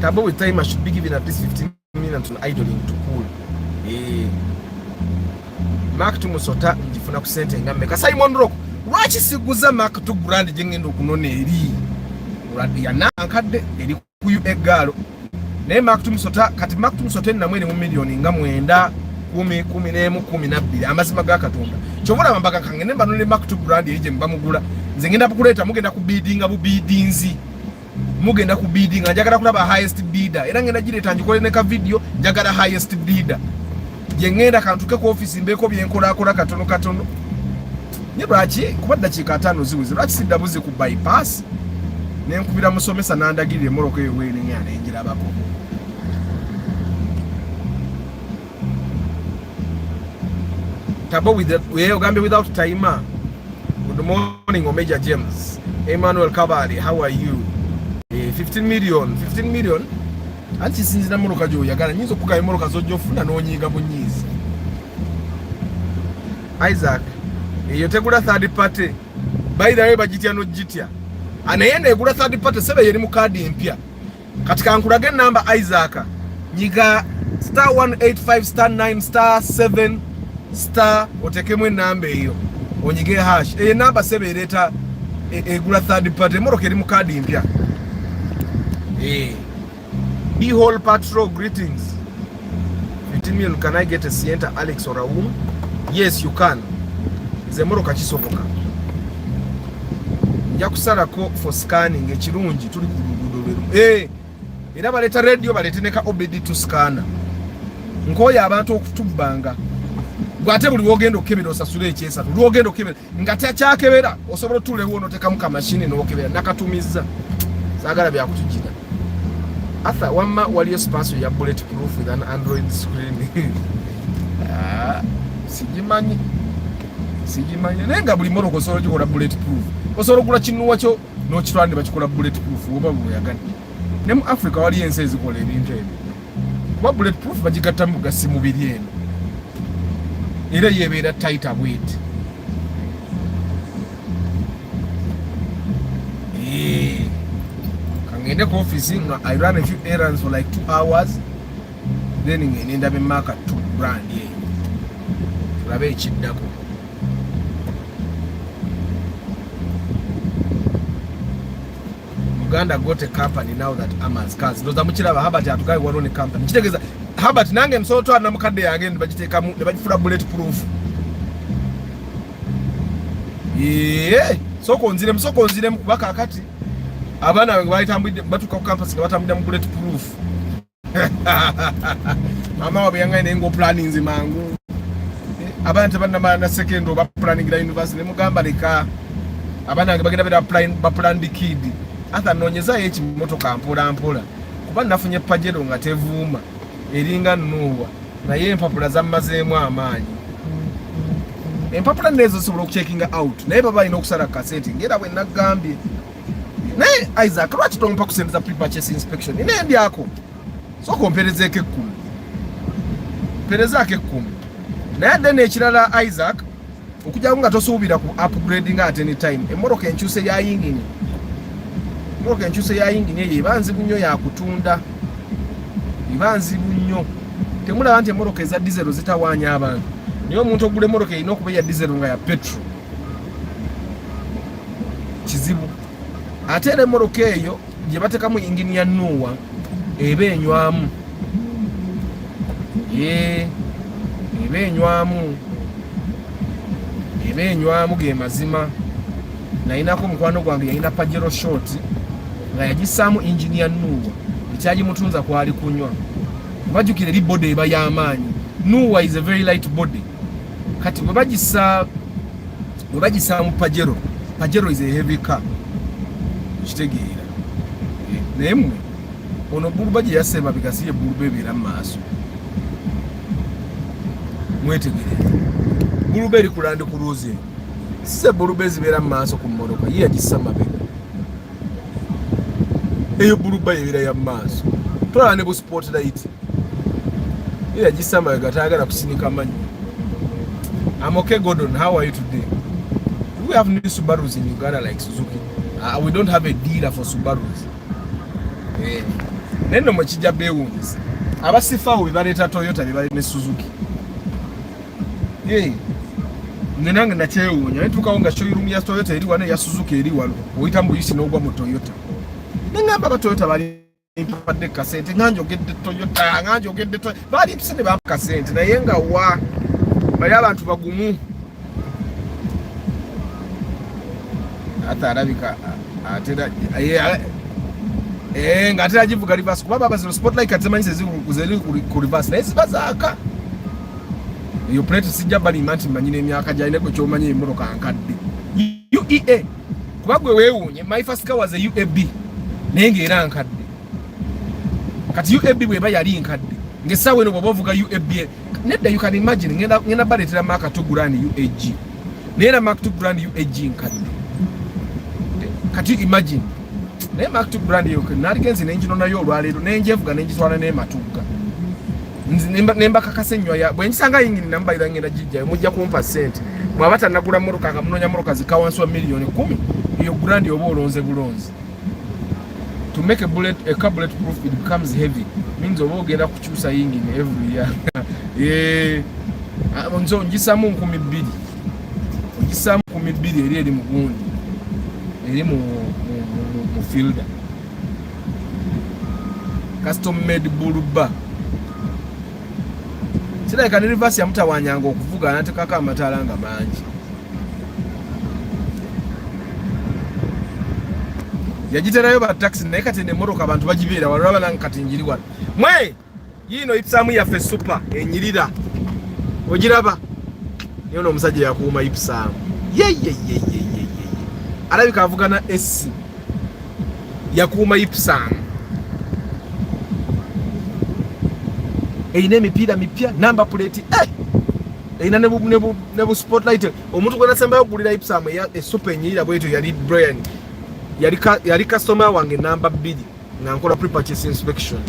Tabo with time I should be given at least 15 minutes on idling to cool. Mark to Musota njifuna ku sente ngamme ka Simon Rock lwaki siguza Mark to brand jengendo kunone eri brand ya nankadde eri ku egalo ne Mark to Musota kati Mark to Musota na mwene mu milioni nga 9 10 11 12 amazima ga Katonda kyobula mambaka kangene banone Mark to brand eje mbamugula nze ngenda bukuleta mugenda ku biddinga bu biddinzi mugenda ku biddinga njagala kulaba highest bidder era ngenda gireta njikole ne ka video njagala highest bidder jengenda kantuke ku office mbeko byenkola katono nye lwaki kuba dakiika 5 ziwizi lwaki siddabuzi ku bypass nenkubira musomesa nandagirire emmoloka eyo wene nyana engirabako. Tabo with that we ogambe without timer. Good morning Omega James Emmanuel Kabali, how are you? 15 million anti sinzira emmoloka gyo oyagala nyinza okugaba emmoloka zojja ofuna n'onyiiga bunyiizi. Isaac eyo tegula third party by the way bagitya n'ogitya anayenda egula third party sebe yeri mu kadi empya kati kankulage namba Isaac nyiga *185*9*7* otekemu enamba eyo onyige hash eyo namba sebe ereta egula third party emmoloka eri mu kadi empya. B-Hole Patrol, greetings. 15 million, can I get a Sienta, Alex, or a womb? Yes, you can. Zemoroka chisoboka. Njakusala ko for scanning ekirungi tuli kudugudo. Era baleta radio baleteneka obedi to scanner. Nkoya abantu okutubanga. Gwate buli wogendo kebera osasule ekyesa. Buli wogendo kebera ngata kyakebera osobola tule wono teka mu machine no kebera nakatumiza. Sagala bya kutujira. Arthur, wamma waliyo spaso ya bulletproof with an Android screen. Sijimanyi nenga buli moto osobola gikola bulletproof osobola okugula kinuwa kyo n'okitwala bakikola bulletproof oba bweyagala. Ne mu Africa waliyo ensi ezikola ebintu ebyo kuba bulletproof bagigatta mu gasi mubiri eno era yebeera tighter weight. Ngende ku office I run a few errands for like 2 hours then ngenda be market to brand ye tulabe ekiddako. Uganda got a company now that amas cars those amukiraba Habert atugaye walone company kitegeza Habert nange nsoto na mukadde yange bagiteeka mu bagifula bulletproof. Soko nzire mu kubaka akati abana bayitambudde batuka ku campus batambudde mu bulletproof. Mama wabyangaye nengo planning zimangu abantu banamana second oba planning la university mugamba leka abana bagenda ba plan the kid ata nonyeza echi motoka mpola kuba nafunye pajero nga tevuuma eringa nuwa naye empapula zammazeemu amaanyi empapula nezo zisobola okucheckinga out naye baba alina okusala kaseti ngera bwe nagambye naye Isaac lwaki tompa kusendeza pre-purchase inspection inendyako soko mperezeeko 10 mperezaako 10 naye dde ekirala Isaac okujja nga tosuubira ku upgrading at any time emmoroka enkyuse ya yingini eyo ebanzibu nnyo yakutunda ibanzibu nnyo temulaba nti emmoroka eza diesel zitawaanya abantu naye omuntu ogula emmoroka erina okuba ya diesel nga ya petrol kizibu ate era emmoroka eyo gye batekamu yingini ya nuwa eba enywamu eba enywamu ge mazima nayinako mukwano gwange yalina pajero short nga yagisaamu engine ya nuwa ekyagimutunza kwali kunywa bajjukira eri body eba y'amaanyi nuwa is a very light body kati bwe bagisaamu pajero is a heavy car kitegeera naye mmwe ono buluba gye yasema bigasiye buluba ebeera mu maaso mwetegerere buluba eri kulandi ku luuzi si buluba ezibeera mu maaso ku mmoloka ye yagissa mabega eyo buluba yebeera ya mu maaso tolaba ne bu spotlight ye yagissa mabega tayagala kusinika manyi. I'm okay, Gordon. How are you today? Do we have new Subarus in Uganda like Suzuki? We don't have a dealer for Subarus. Nendo machija bewunzi abasifa bibaleta Toyota bibale ne Suzuki. Nenanga nachewunya etukawo nga showroom ya Toyota eri wane ya Suzuki eri walo oyita mbuyisi n'ogwa mu Toyota. Nengamba ba Toyota bali impadde kasente nganjo gedde Toyota bali ipsene ba kasente naye nga wa bali abantu bagumu ata arabika atera ngatera jivuga reverse kuba baba zero spotlight katemanyise ziri ku reverse naye zibazaaka iyo plate sijja bali manti manyine emyaka jaine ko kyomanye emmoroka ankadde UEA kuba gwe weewunye my first car was a UAB nenge era ankadde kati UAB bwe ba yali nkadde ngesawe no bovuga UAB nedda you can imagine ngenda baletera maka to grand UAG nera mark to grand UAG nkadde kati imagine ne mark to brand yo naligenzi nenjino nayo olwalero nenjevuga nenjitwala ne matuga nemba kakasenywa ya bwenjisanga yingini namba irangenda jijja mujja kumpa sente mwabata nagula moroka nga munonya moroka zikawanswa milioni 10 iyo brand yobo olonze bulonze to make a car bulletproof it becomes heavy means obo genda kuchusa yingini every year nzo njisamu 12 njisamu 12 eri mugundi eri mu fielder custom made buluba sida ka reverse ya mutawanyanga okuvuga natekaka amatalanga mangi yagiterayo ba taxi naye kati ne moroka abantu bagibeera walaba nankati njiri wala mwe yino ipsamu ya fe super enyirira ogiraba yono omusajja yakuuma ipsamu alabika avugana S yakuuma ipsamu eyina emipiira mipya number plate eyina nebu spotlight omuntu gwena sembayo ogulira ipsamu ya super enyirira bweto yali Brian yali customer wange number 2 nga nkola pre-purchase inspection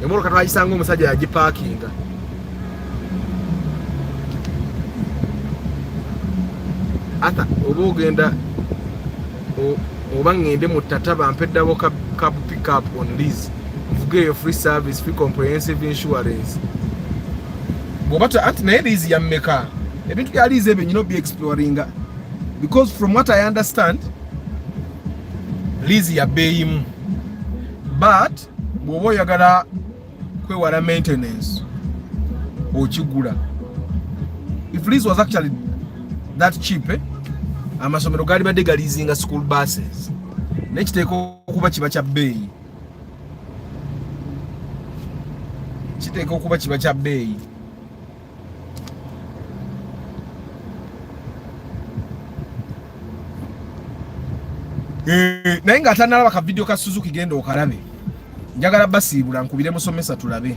emoroka twagisanga omusajja yagiparkinga ata oba ogenda oba ngende mu tata bampeddabo cab pick up on lease mvugeyo free service free comprehensive insurance bobata anti naye lease ya mmeka ebintu bya lease ebyo nyino be exploring because from what I understand lease ya beyimu but bwoba oyagala kwewala maintenance okigula if lease was actually that cheap amasomero gali badde galizinga school buses nekiteeka okuba kiba kya bbeeyi kiteeka okuba kiba kya bbeeyi naye nga atanalaba ka video ka Suzuki genda okalabe njagala basiibula nkubire musomesa tulabe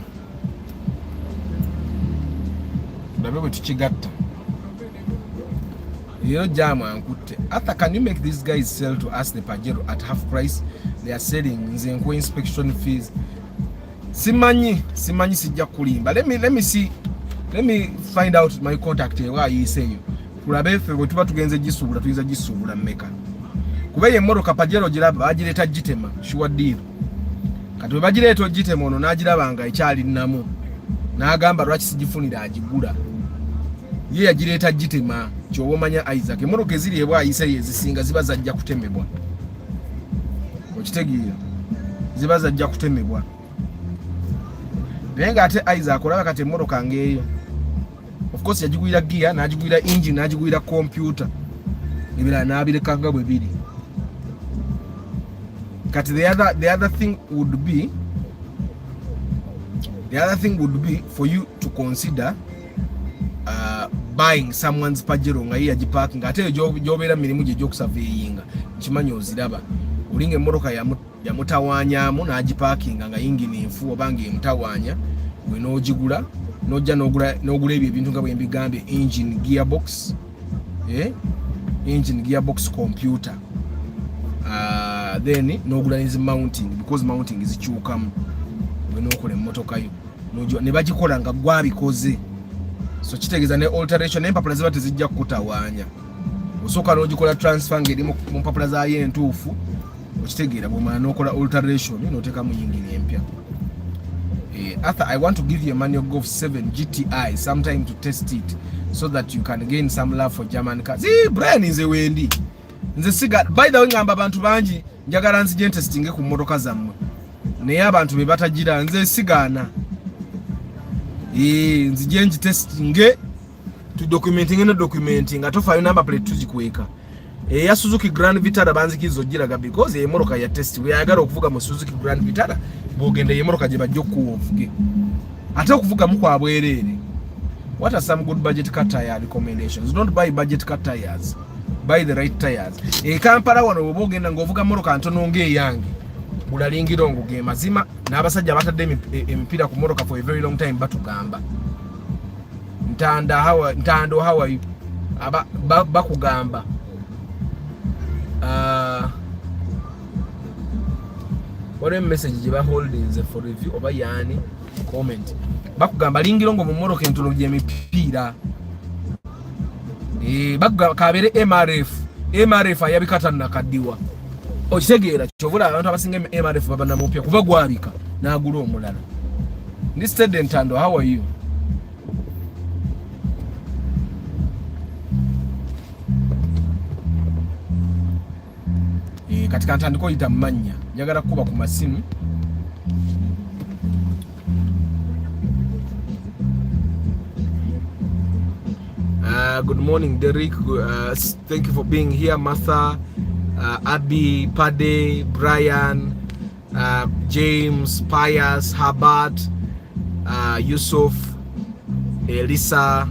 bwe tukigatta leero jamu ankutte. Arthur, can you make these guys sell to us the Pajero at half price? They are selling nze nkwe inspection fees. Simanyi sijja kulimba. Let me see. Let me find out my contact ewa yiseyo. Tulabe ffe bwe tuba tugenze gisuubula tuyiza gisuubula mmeka. Kuba ye emmotoka Pajero giraba bagireeta gitema sure deal. Kati bwe bagireeta gitema ono n'agiraba nga ekyali nnamu n'agamba lwaki sigifunira agigula. Ye yagireeta gitema kyoba omanya Isaac emmotoka eziri ebwa yiseyo ezisinga ziba zajja kutemebwa. Okitegeera ziba zajja kutemebwa. Naye nga ate Isaac olaba kati emmotoka ng'eyo of course yagigwira gear n'agigwira engine n'agigwira computer ebirala n'abirekanga bwe biri. Kati the other thing would be for you to consider buying someone's Pajero nga ye yagiparking ate gy'obeera mirimu gye gy'okusaveeyinga kimanyi oziraba olinga emmotoka yamutawaanyaamu n'agiparkinga nga yingini enfu oba ng'emutawaanya gwe n'ogigula n'ojja n'ogula ebyo ebintu nga bwe mbigambye engine gearbox computer then n'ogula nezi mounting because mounting zikyukamu gwe n'okola emmotoka yo ne bagikola nga gwabikoze. So kitegeeza ne alteration n'empapula ziba tezijja kukutawaanya. Osooka n'ogikola transfer ng'eri mu mpapula zaayo entuufu okitegeera bw'omala n'okola alteration n'oteekamu yingini empya. Arthur, I want to give you a manual Golf 7 GTI sometime to test it so that you can gain some love for German cars. Brian nze wendi. Nze siga by the way ngamba abantu bangi njagala nzije testing ku mmotoka zammwe. Naye abantu be batagira nze sigaana. Nzije nji testing to documenting atofayo number plate tuzikweka. Ya Suzuki Grand Vitara banzikizo giraga because emmotoka ya test we ayagala okuvuga mu Suzuki Grand Vitara bogende emmotoka gye bajja okuvuge ate okuvuga mu kwa bwerere. What are some good budget car tire recommendations? Don't buy budget car tires, buy the right tires. Kampala wano bogenda ng'ovuga mmotoka ntono ng'eyange bulalingira onguge mazima n'abasajja batadde emipira ku mmotoka for a very long time batugamba ntando how are you bakugamba what a message gye baholding for review oba yani comment bakugamba lingira ngo mu mmotoka entono gy'emipiira bakugamba kabere MRF ayabikata nakaddiwa okitegeera kyovula abantu abasinga MRF babana mupya kuba gwabika n'agula omulala. Ndi student ntando how are you? Katika ntandiko yita mmanya njagala kuba ku masimu. Good morning Derek, thank you for being here. Martha, Abby, Pade, Brian, James, Pius, Habart, Yusuf, Elisa,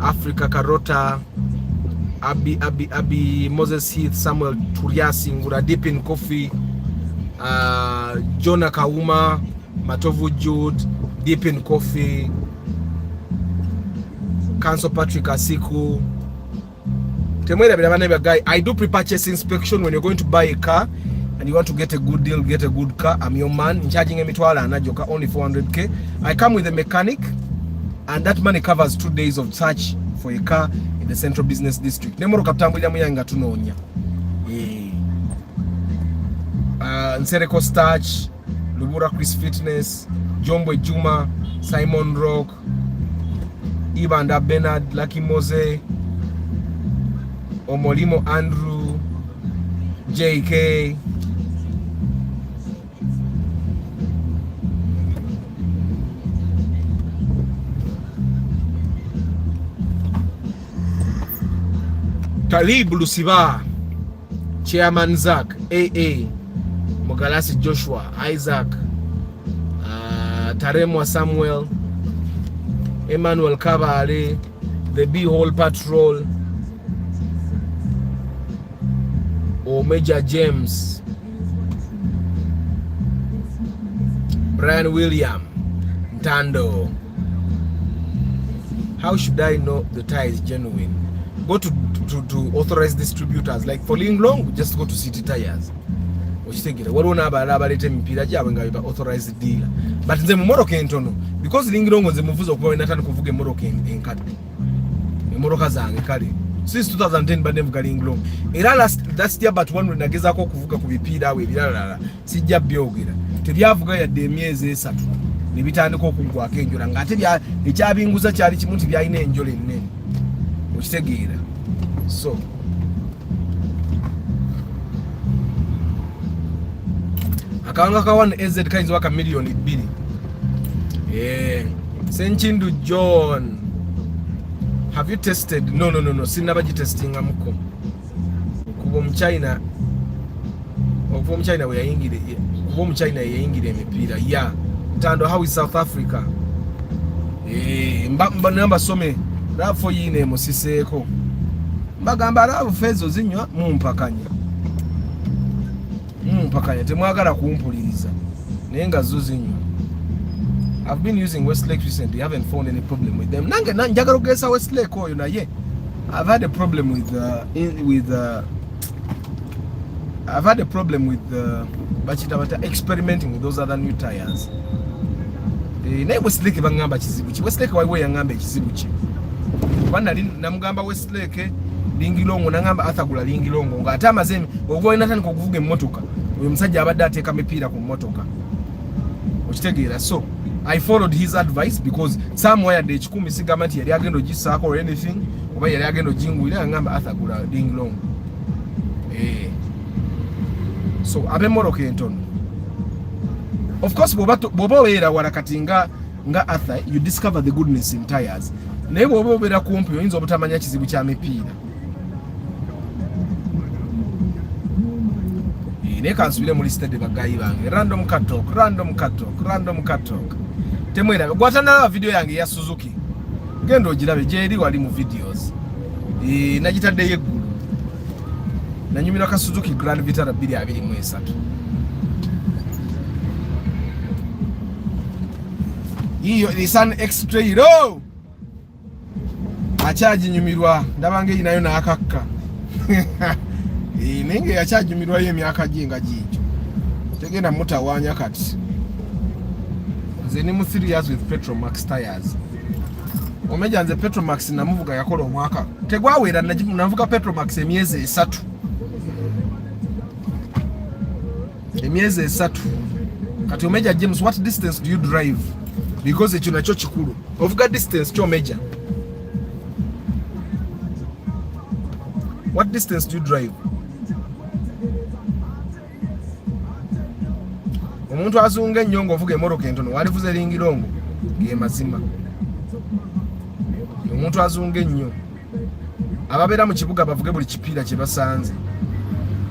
Africa Carota, Abby, Moses Heath, Samuel Turiasi, Ngura Deep in Coffee, Jonah Kauma, Matovu Jude, Deep in Coffee, Council Patrick Asiku. I do pre-purchase inspection when you're going to buy a car and you want to get a good deal, get a good car. I'm your man. In charging a mitwala and Najoka only 400k. I come with a mechanic and that money covers 2 days of search for a car in the Central Business District. Nemoro kaptambulia muyanga tunonya. Nsereko Starch, Lubura Chris Fitness, Jombo Juma, Simon Rock, Ibanda Bernard, Lucky Mose, Omolimo Andrew, JK, Talib Lusiba, Chairman Zach, AA, Mogalasi Joshua, Isaac, Taremwa Samuel, Emmanuel Kavale, the B-Hole Patrol, Major James, Brian William, Ntando. How should I know the tire is genuine? Go to authorized distributors. Like for Linglong, just go to City Tires. What one abalete mipira jawe nga authorized dealer. But nze mu Moroka entono, because Linglong nze muvuzo kuba natandika kuvuga Moroka enkadde. Moroka zange kale. Since 2010 bande mvuga Linglong. Era last year but one when nagezako kuvuga ku bipira we birala sijja byogera. Tebyavuga yadde emyezi esatu. Nibitandika okugwako enjola nga ate ekyabinguza kyali kimu nti byalina enjola ennene. Okitegeera. So akawanga ka 1 AZ kayinza waka million 2. Senchindu John, have you tested? No. Sinnabaji testing amuko. Kubo mu China. Okuva mu China we yayingire. Kubo mu China yayingire emipira. Yeah. Ntando, how is South Africa? Mba namba some. Rafo yine musiseko. Mbagamba rafu fezo zinywa mumpakanya. Temwagala kumpuliriza. Nenga zo zinywa. I've been using Westlake recently. I haven't found any problem with them. Nange njagala kugesa Westlake oyo naye. I've had a problem with experimenting with those other new tires. Naye Westlake bangamba kizibu ki. Westlake waiwe yangamba ekizibu ki. Bwana namugamba Westlake Lingilongo nangamba athagula Lingilongo nga ate amazemi ogwo inatandika okuvuga emmotoka. Oyo musajja abadde ateeka mipiira ku mmotoka. Okitegeera. So I followed his advice because somewhere the chikumi sigamba nti yali agenda ogisaako or anything oba yali agenda ogingulira ngamba athagula Lingilongo. So abe Moroka entono. Of course boba obeera wala kati nga Arthur, you discover the goodness in tires. Naye boba obeera kumpi oyinza obutamanya kizibu kya mipiira. Naye kansubire muri steady bagayi bange. Random cut talk. Temwera gwatana video yange ya Suzuki. Gendo ogirabe jeri wali mu videos. Nagitadde yeggulu. Nanyumira ka Suzuki Grand Vitara 223. Iyo Nissan X-Trail. Achaji nyumirwa ndabange inayo na akakka. Nenge achaji nyumirwa ye myaka jinga jijo. Tegenda mutawanya kati. Nze mu 3 years with Petromax tires. Omeja nze Petromax namuvuga yakola omwaka. Tegwawera navuga Petromax emyezi 3. Emyezi 3. Kati omeja James, what distance do you drive? Because ekyo nakyo kikulu. Ovuga distance kyo meja. What distance do you drive? Omuntu azunga ennyongo ovuga Moroka entono walivuze Lingilongo ge mazima. Omuntu azunga ennyo ababeera mu kibuga bavuge buli kipiira kye basanze.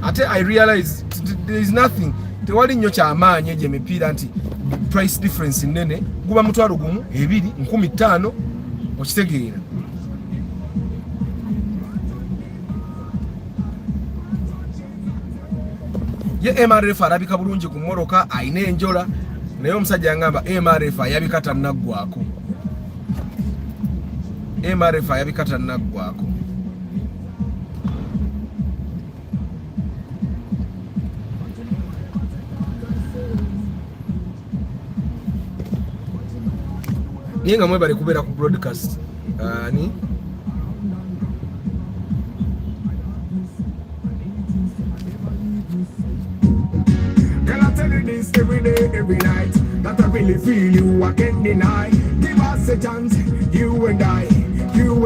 Ate I realize there is nothing. Tewali nnyo kyamaanyi gye mipiira nti price difference nene guba mutwalo gumu 2 15 okitegeera. Ye MRF arabika bulungi ku Moroka ayina enjola naye omusajja ngamba MRF ayabikata naggwako. MRF ayabikata naggwako. Ninga mwe bali kubeera ku broadcast ni this every day, every night, that I really feel you, I can't deny. Give us a chance, you and I. Give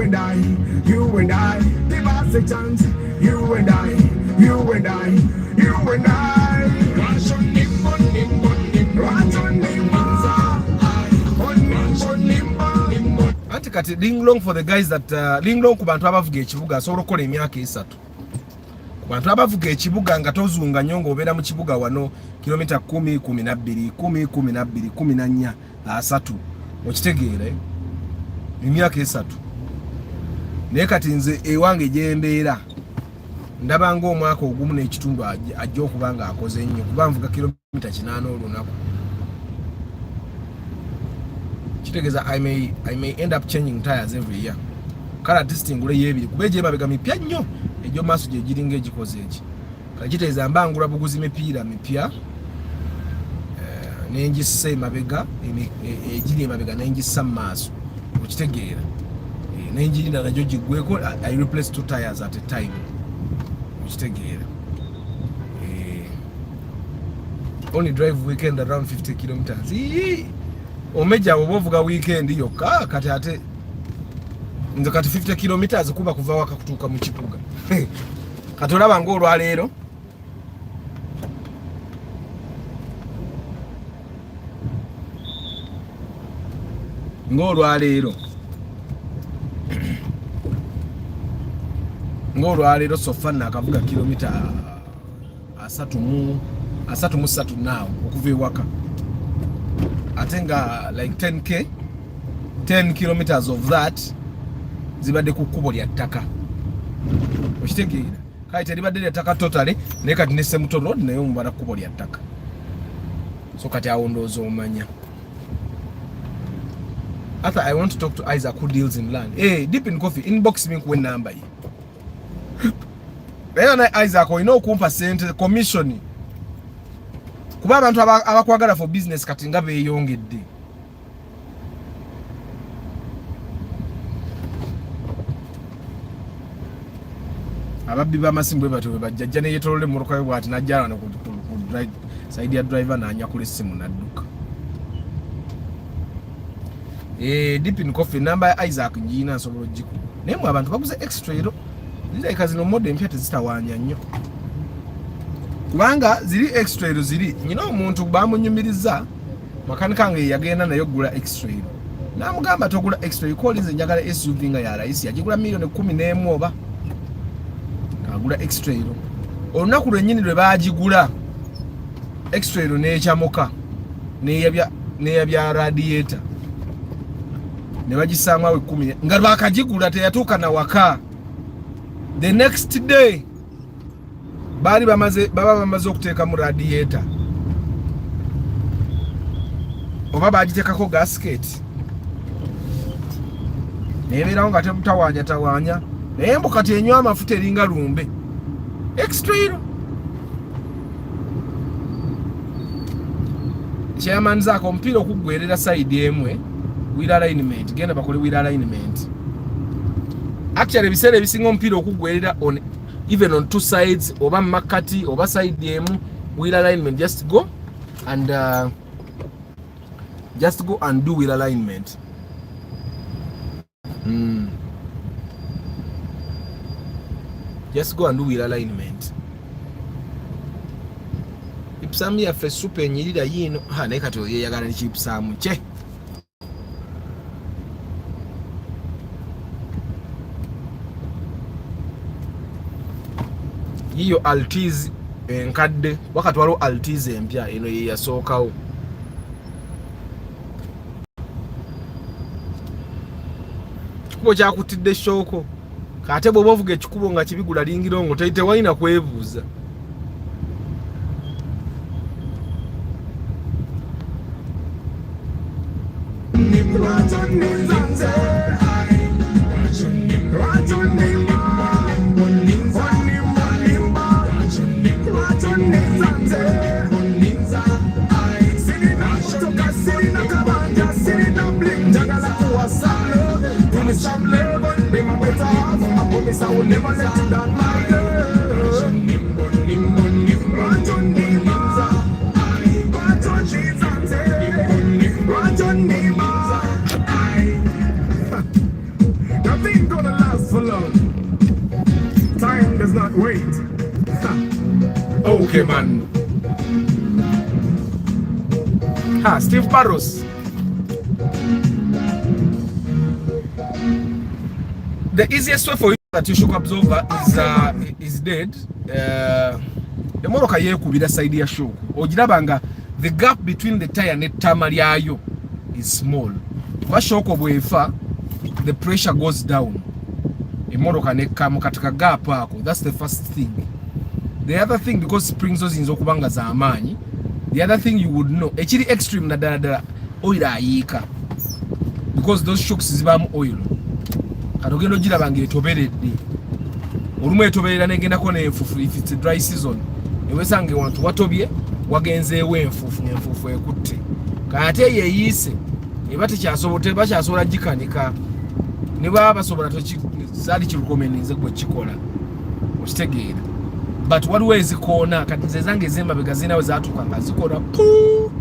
us a chance, you and I. Ati kati Linglong for the guys that Linglong ku bantu abavuga ekibuga asobola okukola emyaka 3. Bantu abavuga ekibuga nga tozunga nyongo obeera mu kibuga wano kilomita 10 12 10 12 14 3 okitegeere emyaka 3. Naye kati nze ewange gyembeera ndaba ng'omwaka ogumu n'ekitundu ajja okuba nga akoze nnyo kuba nvuga kilomita 8 olunaku. Kitegeeza I may end up changing tires every year. Kala at least ngule yebiri kuba egy'emabega mipya nnyo egyo maaso gye giringa egikoze eki. Kale kitegeeza mbangula buguzi mipiira mipya n'engissa emabega egiri emabega n'engissa mu maaso okitegeera. N'enjirina najyo giggweko I replace 2 tires at a time. Okitegeera. Only drive weekend around 50 kilometers. Omeja obovuga weekend yokka kati ate nze kati 50 kilometers kuba kuva waka kutuuka mu kibuga. Kati olaba ng'olwaleero ng'olwaleero sofa nakavuga kilomita 3 now okuva ewaka. Ate nga like 10 kilometers of that zibadde ku kkubo lya ttaka. Okitegeera. Kale teribadde lya ttaka totally naye kati ne Semuto Road naye omubala kkubo lya ttaka. So kati awo ndowooza omanya. After I want to talk to Isaac who deals in land. Hey, Deep in Coffee, inbox me kuwe namba ye. Naye na Isaac olina okumpa sente commission. Kuba abantu abakwagala for business kati nga beeyongedde. Ababbi b'amasimu bwe batyo bajjajja ne yeetolole mu lukayo bw'ati najja na ku side ya driver n'anyakula essimu n'adduka. Deep in Coffee namba ya Isaac ngiina nsobola ogikuba. Naye mwe abantu baguze extra ero. Zirabika zino mode empya tezitawaanya nnyo. Kubanga ziri extra ero ziri. Nyina omuntu bamunyumiriza makanika nga yagenda nayo gula extra ero. Namugamba togula extra ero kolize njagala SUV nga ya raisi yagigula $11,000,000 oba. Agula extra ero. Olunaku lwennyini lwe baagigula extra ero n'ekyamuka n'eyabya radiator. Ne bagisanga we 10 nga bakagigula teyatuuka na waka. The next day baba bamaze okuteeka mu radiator oba bagiteekako gasket nebeerawo nga tebutawaanya naye mbu kati enywa amafuta eringa lumbe extra ero. Chairman zaako omupiira okuggwerera side emwe wheel alignment genda bakole wheel alignment. Actually biseera ebisinga omupiira okuggwerera on even on 2 sides oba makati oba side emu wheel alignment just go and do wheel alignment. Just go and do wheel alignment. Ipsamu yaffe super enyirira yino naye kati oyeyagala nekipsamu kye. Yiyo Altiz enkadde wakati waliwo Altiz empya eno ye yasookawo. Kikubo kyakutidde shooko kate bw'oba ovuga ekikubo nga kibigula lingirongo tewalina kwebuuza. I will never let you down, my girl. Nothing gonna last for long. Time does not wait. Okay, man. Steve Barros. The easiest way for you that you shock absorber is dead. The moroka yekubira side ya shock. Ogirabanga the gap between the tire ne tama lyayo is small. Kuba shock obwefa the pressure goes down. Emotoka nekka mu katika gap ako. That's the first thing. The other thing, because springs zo zinzo kubanga za amaanyi, the other thing you would know, ekiri extreme na dala oil ayiika, because those shocks zibamu oil. Katogendo gira bange etoberedde. Olumu etoberera negendako n'enfufu if it's a dry season. Ewesange wantu watobye wagenzeewo enfufu ekutte. Kati yeeyise eba tekyasobola gikanika. Ne baba basobola zaali kirukomeninze gwe kikola. Okitegeera. But waliwo ezikoona kati nze zange ez'emabega zinawe zaatuuka nga zikola puu.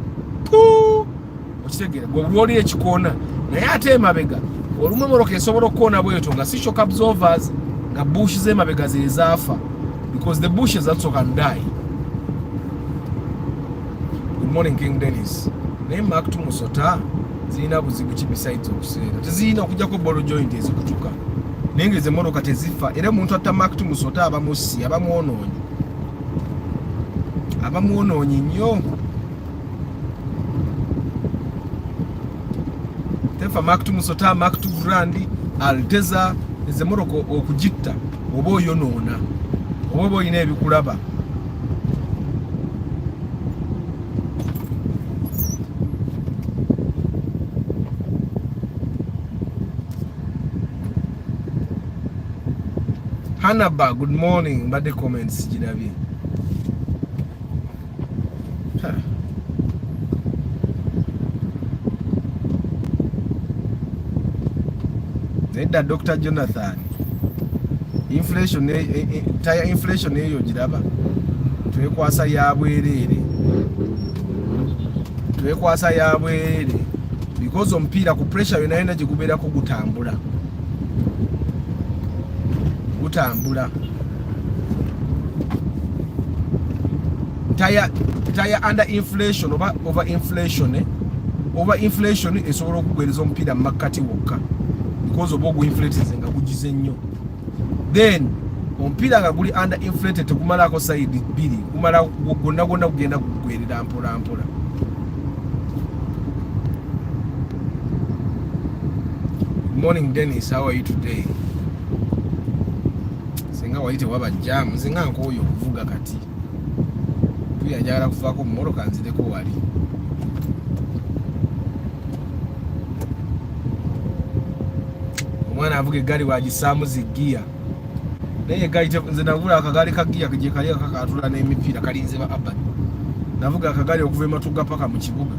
Okitegeera. Gwe buli oli ekikoona naye ate emabega olumu emmotoka esobola okukoona bwetyo nga si shock absorbers nga bush z'emabega ze zaafa, because the bushes also can die. Good morning King Dennis. Naye Mark to Musota zirina buzibu ki besides okuseera? Tezirina okujjako bolo joint ezikutuka. Naye nga ez'emmotoka tezifa. Era omuntu atta Mark to Musota abamusi, abamwonoonyi nnyo. Tefa Mark to Musota, Mark to Grand, Alteza, ez'emmotoka okugitta oba oyonoona oba oyina ebikulaba. Hanaba, good morning. Mbadde comments girabye. Nedda Dr. Jonathan. Inflation tire inflation eyo giraba. Twekwasa ya bwerere. Because omupiira ku pressure yona yona gikubeera ko gutambula. Tire under inflation over inflation. Over inflation esobola okugwereza omupiira mu makkati wokka, because oba oguinflated nga gugize nnyo. Then omupiira nga guli under inflated tegumalako side bbiri, gumala gonna kugenda kugwerera mpola. Good morning Dennis, how are you today? Senga waite waba jam, nzinga nkoyo okuvuga kati. Tuyajagala kufaako mu mmotoka nzireko wali. Omwana avuga eggaali wagisaamu zigiya. Naye eggaali nze navula akagaali ka giya gye kali kakatula n'emipiira kalinze ba Abba. Navuga akagaali okuva Matuga paka mu kibuga.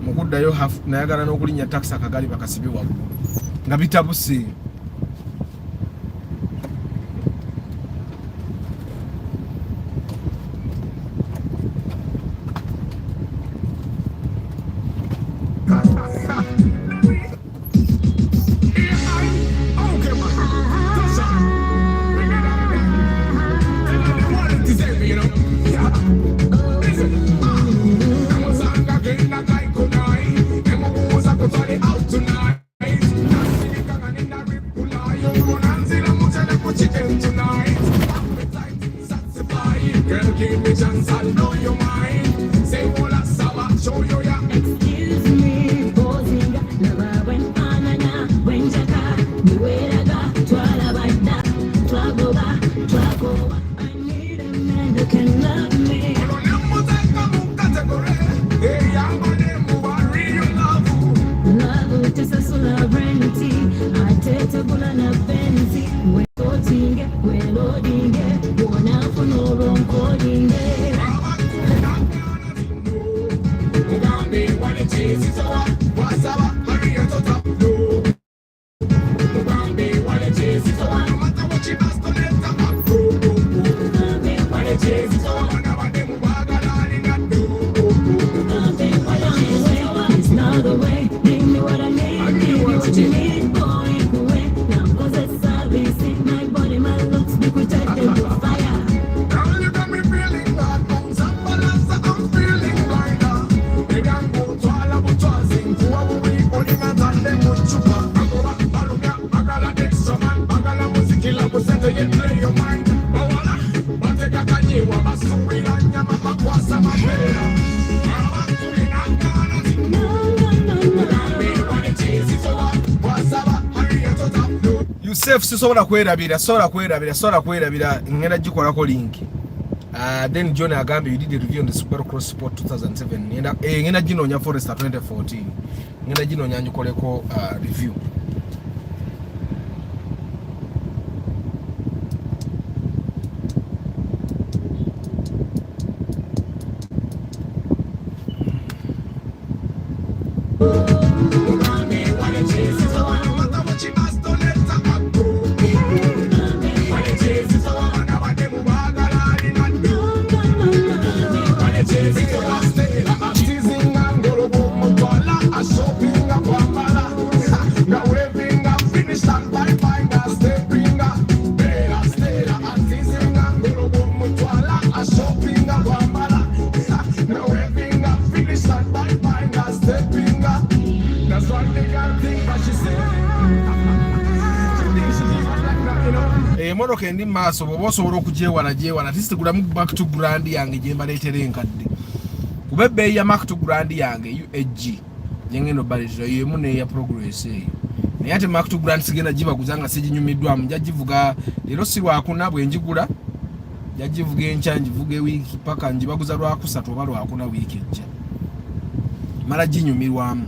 Mu kuddayo nayagala n'okulinnya taxi akagaali bakasibe waggulu. Nga bitabuse. Yusef sisobola kwerabira ngenda gikolako link. Then John agambe you did a review on the Subaru Cross Sport 2007 ngenda ginonya Forester 2014 ngenda ginonya njikoleko review. Motoka endi maaso bwoba osobola okugyewana at least gulamu back to grand yange gye mbaleetera enkadde kuba ebbeeyi ya back to grand yange UAG yengendo baleetera yemu neya progress eyo naye ate back to grand sigenda gibaguza nga siginyumiddwamu njagivuga leero si lwakuna bwe njigula njagivuga enkya njivuga ewiiki paka njibaguza lwakusatu oba lwakuna wiiki ejja mala ginyumirwamu.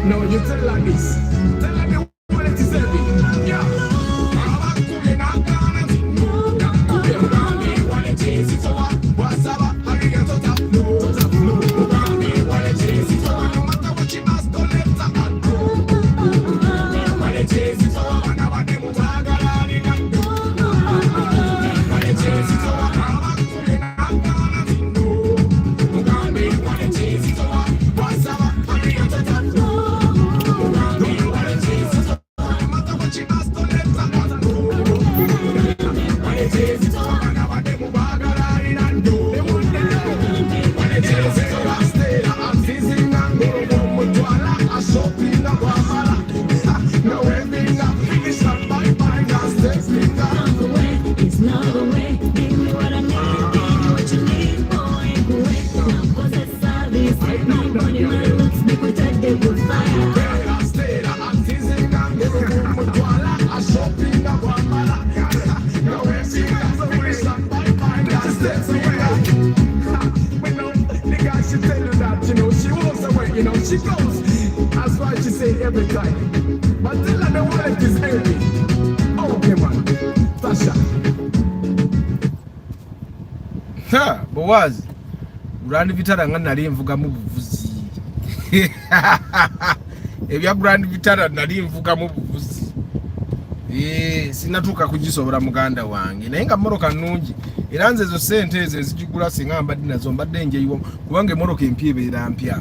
No, you tell her this. Tell her what it is every. Yeah. She goes, that's why she say every time. But tell her the wallet is heavy. Okay, man. Tasha. Ha, Boaz. Grand Vitara nga nali nvuga mu buvuzi. Ebya Grand Vitara nali nvuga mu buvuzi. Sinatuuka kugisobola muganda wange. Naye nga mmoroka nnungi. Era nze ezo ssente ezo ezigigula singa mbadde nazo mbadde njeyiwa kubanga emmoroka empya ebeera mpya.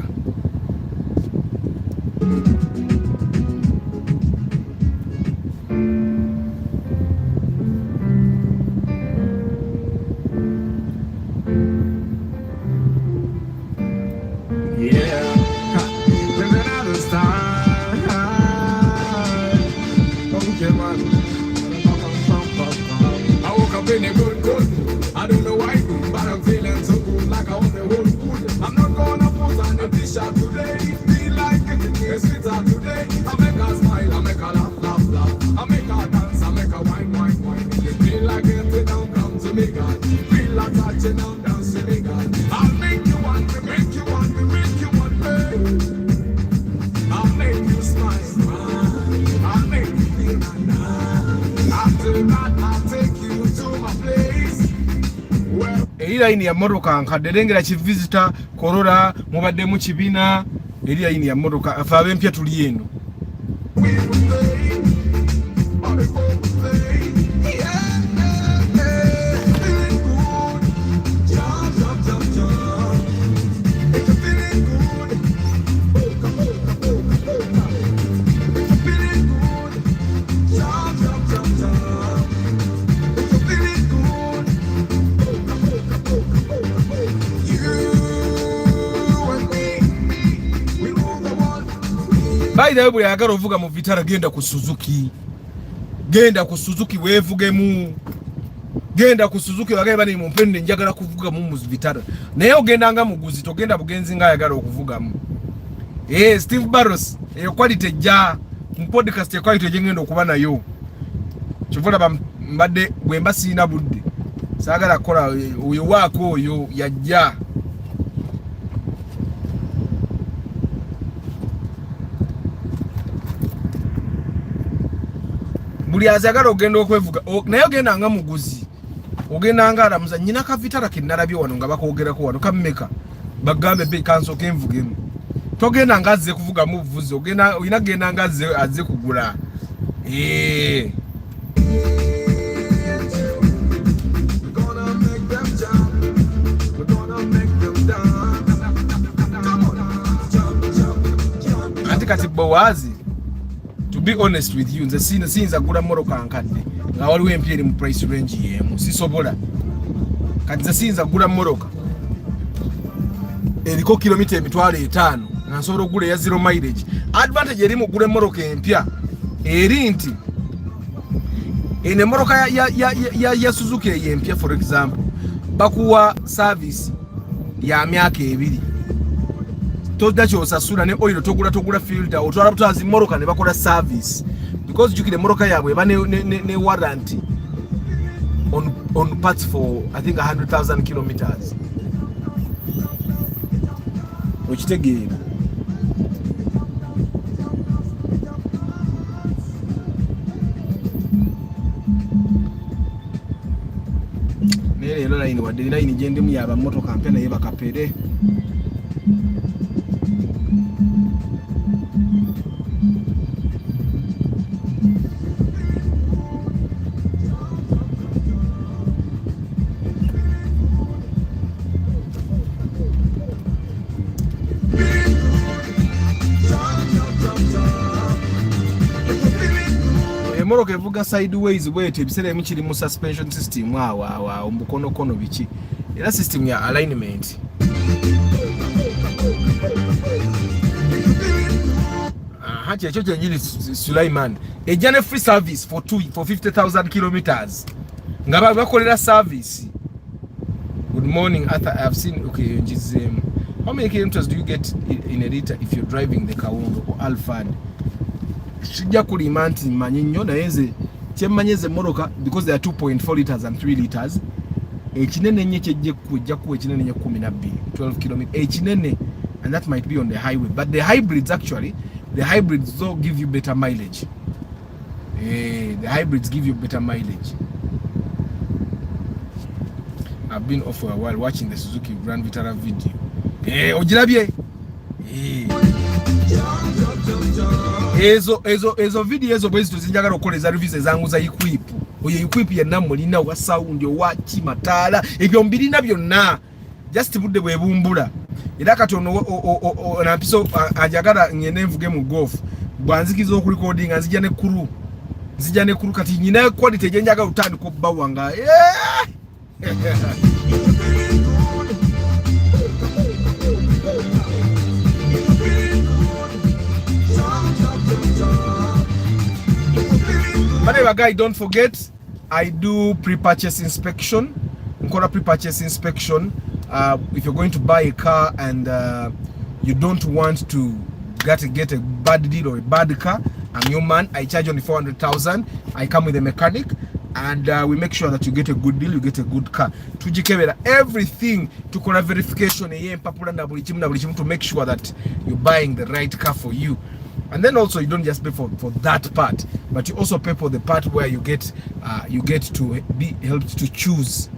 I don't know why, but I'm feeling so good, like I want the whole food. I'm not gonna put on a t-shirt today. Feel like a sweeter today. I make her smile, I make her laugh. I make her dance, I make her wine. You feel like getting down to me, God. Feel like touching down to me, God. I'll make you want me, make you want me, make you want me. I'll make you smile, I'll make you feel nice. After that, I'll take you to my place. Eri line ya motoka nkadde lengera ki visitor Corolla mubadde mu kibina eri line ya motoka afa abempya tuli eno. By the way, bwe yagala ovuga mu Vitara genda ku Suzuki. Genda ku Suzuki weevugemu. Genda ku Suzuki wagaye bali mu mpende njagala kuvuga mu Vitara. Naye ogenda nga muguzi togenda bugenzi nga ayagala okuvugamu. Steve Barros eyo quality ja mu podcast ekwali tejengenda okuba nayo kivula mbadde bwemba sina budde saagala kola oyo waako oyo yajja buli azagala ogenda okwevuga naye ogenda nga muguzi ogenda nga alamuza nyina ka Vitara ke nalabye wano nga bakoogerako wano kammeka bagambe be kanso kenvugemu togenda nga azze kuvuga mu buvuzi ogenda oyina genda nga azze kugula anti kati Bowazi, to be honest with you, nze sinza gula moroka nkadde nga waliwo empya eri mu price range yemu sisobola kati nze sinza gula moroka eriko kilomita 5,000 nga nsobola okugula eya zero mileage. Advantage eri mu gula moroka empya eri nti ene moroka ya Suzuki empya for example bakuwa service ya myaka 2 toda kyosasula ne oil togula filter otwala butazi moroka ne bakola service because jukire moroka yabwe eba ne warranty on parts for I think 100,000 kilometers okitegeera nero line wadde line jendemu yaba motoka mpya naye bakapere moroka evuga sideways bwete ebisere emikiri mu suspension system awa ombukono biki era system ya alignment hachi echo chenjiri Sulaiman ejane free service for 50,000 kilometers ngaba bakolera service. Good morning Arthur, I've seen okay how many kilometers do you get in a liter if you're driving the Kaungo or Alphard? Shija kulima nti manyi nnyo naye nze kyemmanyeze moroka because there are 2.4 liters and 3 liters ekinene nnyo kyejje kujja ku ekinene nnyo 12 km ekinene and that might be on the highway but the hybrids though give you better mileage. The hybrids give you better mileage. I've been off for a while watching the Suzuki Grand Vitara video. Ojirabye ezo video ezo bwezi tuzinjagala okoleza reviews zangu za equip oyo equip ya namulina wa sound wa kimatala ebyo mbirina byonna just budde bwebumbula era katono na piso ajagala ngene mvuge mu golf bwanzikizo ku recording nzija ne kuru kati nyina quality jenjaga utandi ko bawanga But guys, don't forget, I do pre-purchase inspection. Pre-purchase inspection. If you're going to buy a car and you don't want to get a bad deal or a bad car, I'm your man. I charge only 400,000. I come with a mechanic, and we make sure that you get a good deal, you get a good car. Tujikebera everything to call verification to make sure that you're buying the right car for you. And then also you don't just pay for that part, but you also pay for the part where you get to be helped to choose.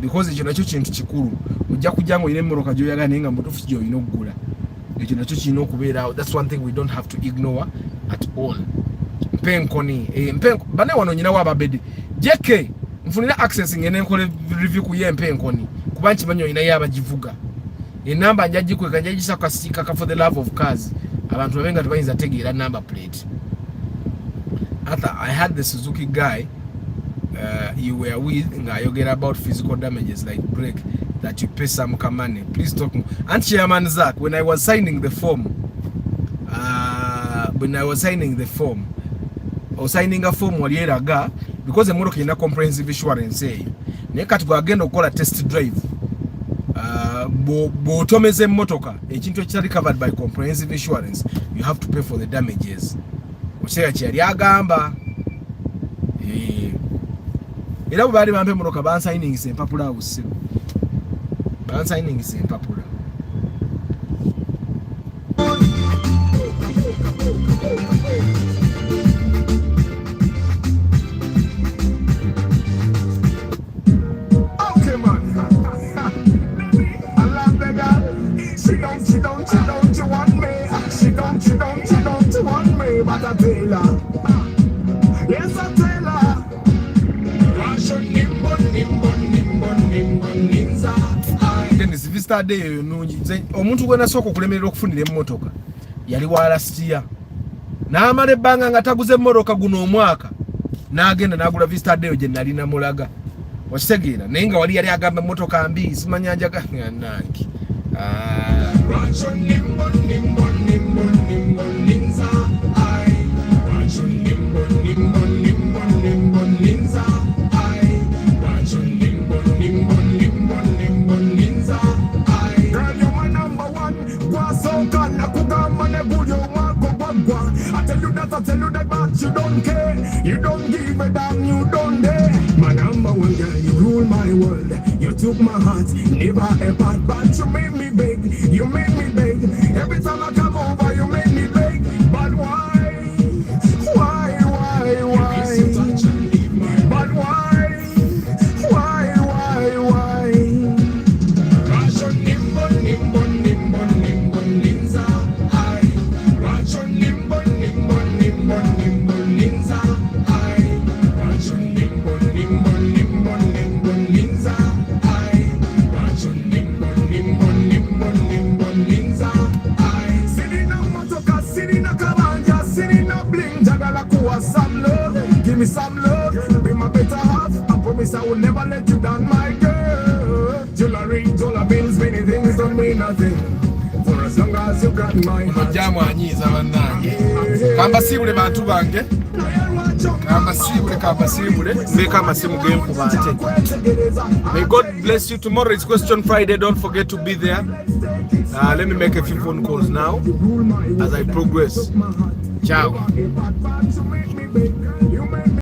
Because ekyo nakyo kintu kikulu ojja kujango ine moroka jo yaga nenga mutufu jo inogula ekyo nakyo kino okubeera. That's one thing we don't have to ignore at all. Mpenkoni bane wano nyina wa babedi JK mfunira access ngene nkole review ku ye mpenkoni kubanchi banyo ina yaba jivuga enamba njajikwe kanjajisa kasika ka for the love of cars abantu babenga tubayinza tegeera number plate. I had the Suzuki guy you were with ngayogera about physical damages like brake that you pay some money. Please talk more. And Chairman Zach, when I was signing the form or signing a form walieraga because the motoka ina comprehensive insurance naye kati gwagenda okukola test drive botomeze motoka ekintu ekitali covered by comprehensive insurance, you have to pay for the damages. museya kyali agamba era bwe baali bampe emmotoka bansayiningisa empapula awo ssebo bansayiningisa empapula. Omuntu gwe nasooka okulemerera okufunira emmotoka yali wa last n'amala ebbanga nga taguze emmotoka guno omwaka n'agenda n'agula Vista Day gye nali namulaga okitegeera naye nga wali yali agamba emmotoka mbi simanya njaga nange I tell you that, but you don't care. You don't give a damn, you don't dare. My number one girl, you rule my world. You took my heart, never a part, but you made me beg. You made me beg. Every time I come over, you made me beg. But why? Why? But why? Give me some love, be my better half. I promise I will never let you down, my girl. Jewelry, dollar bills, many things don't mean nothing. For as long as you got my heart. Jamu anyiza bannange. Kamba sibule bantu bange. Kamba sibule. Mbeka amasimu genkuba ate. May God bless you. Tomorrow is Question Friday. Don't forget to be there. Let me make a few phone calls now as I progress. Ciao.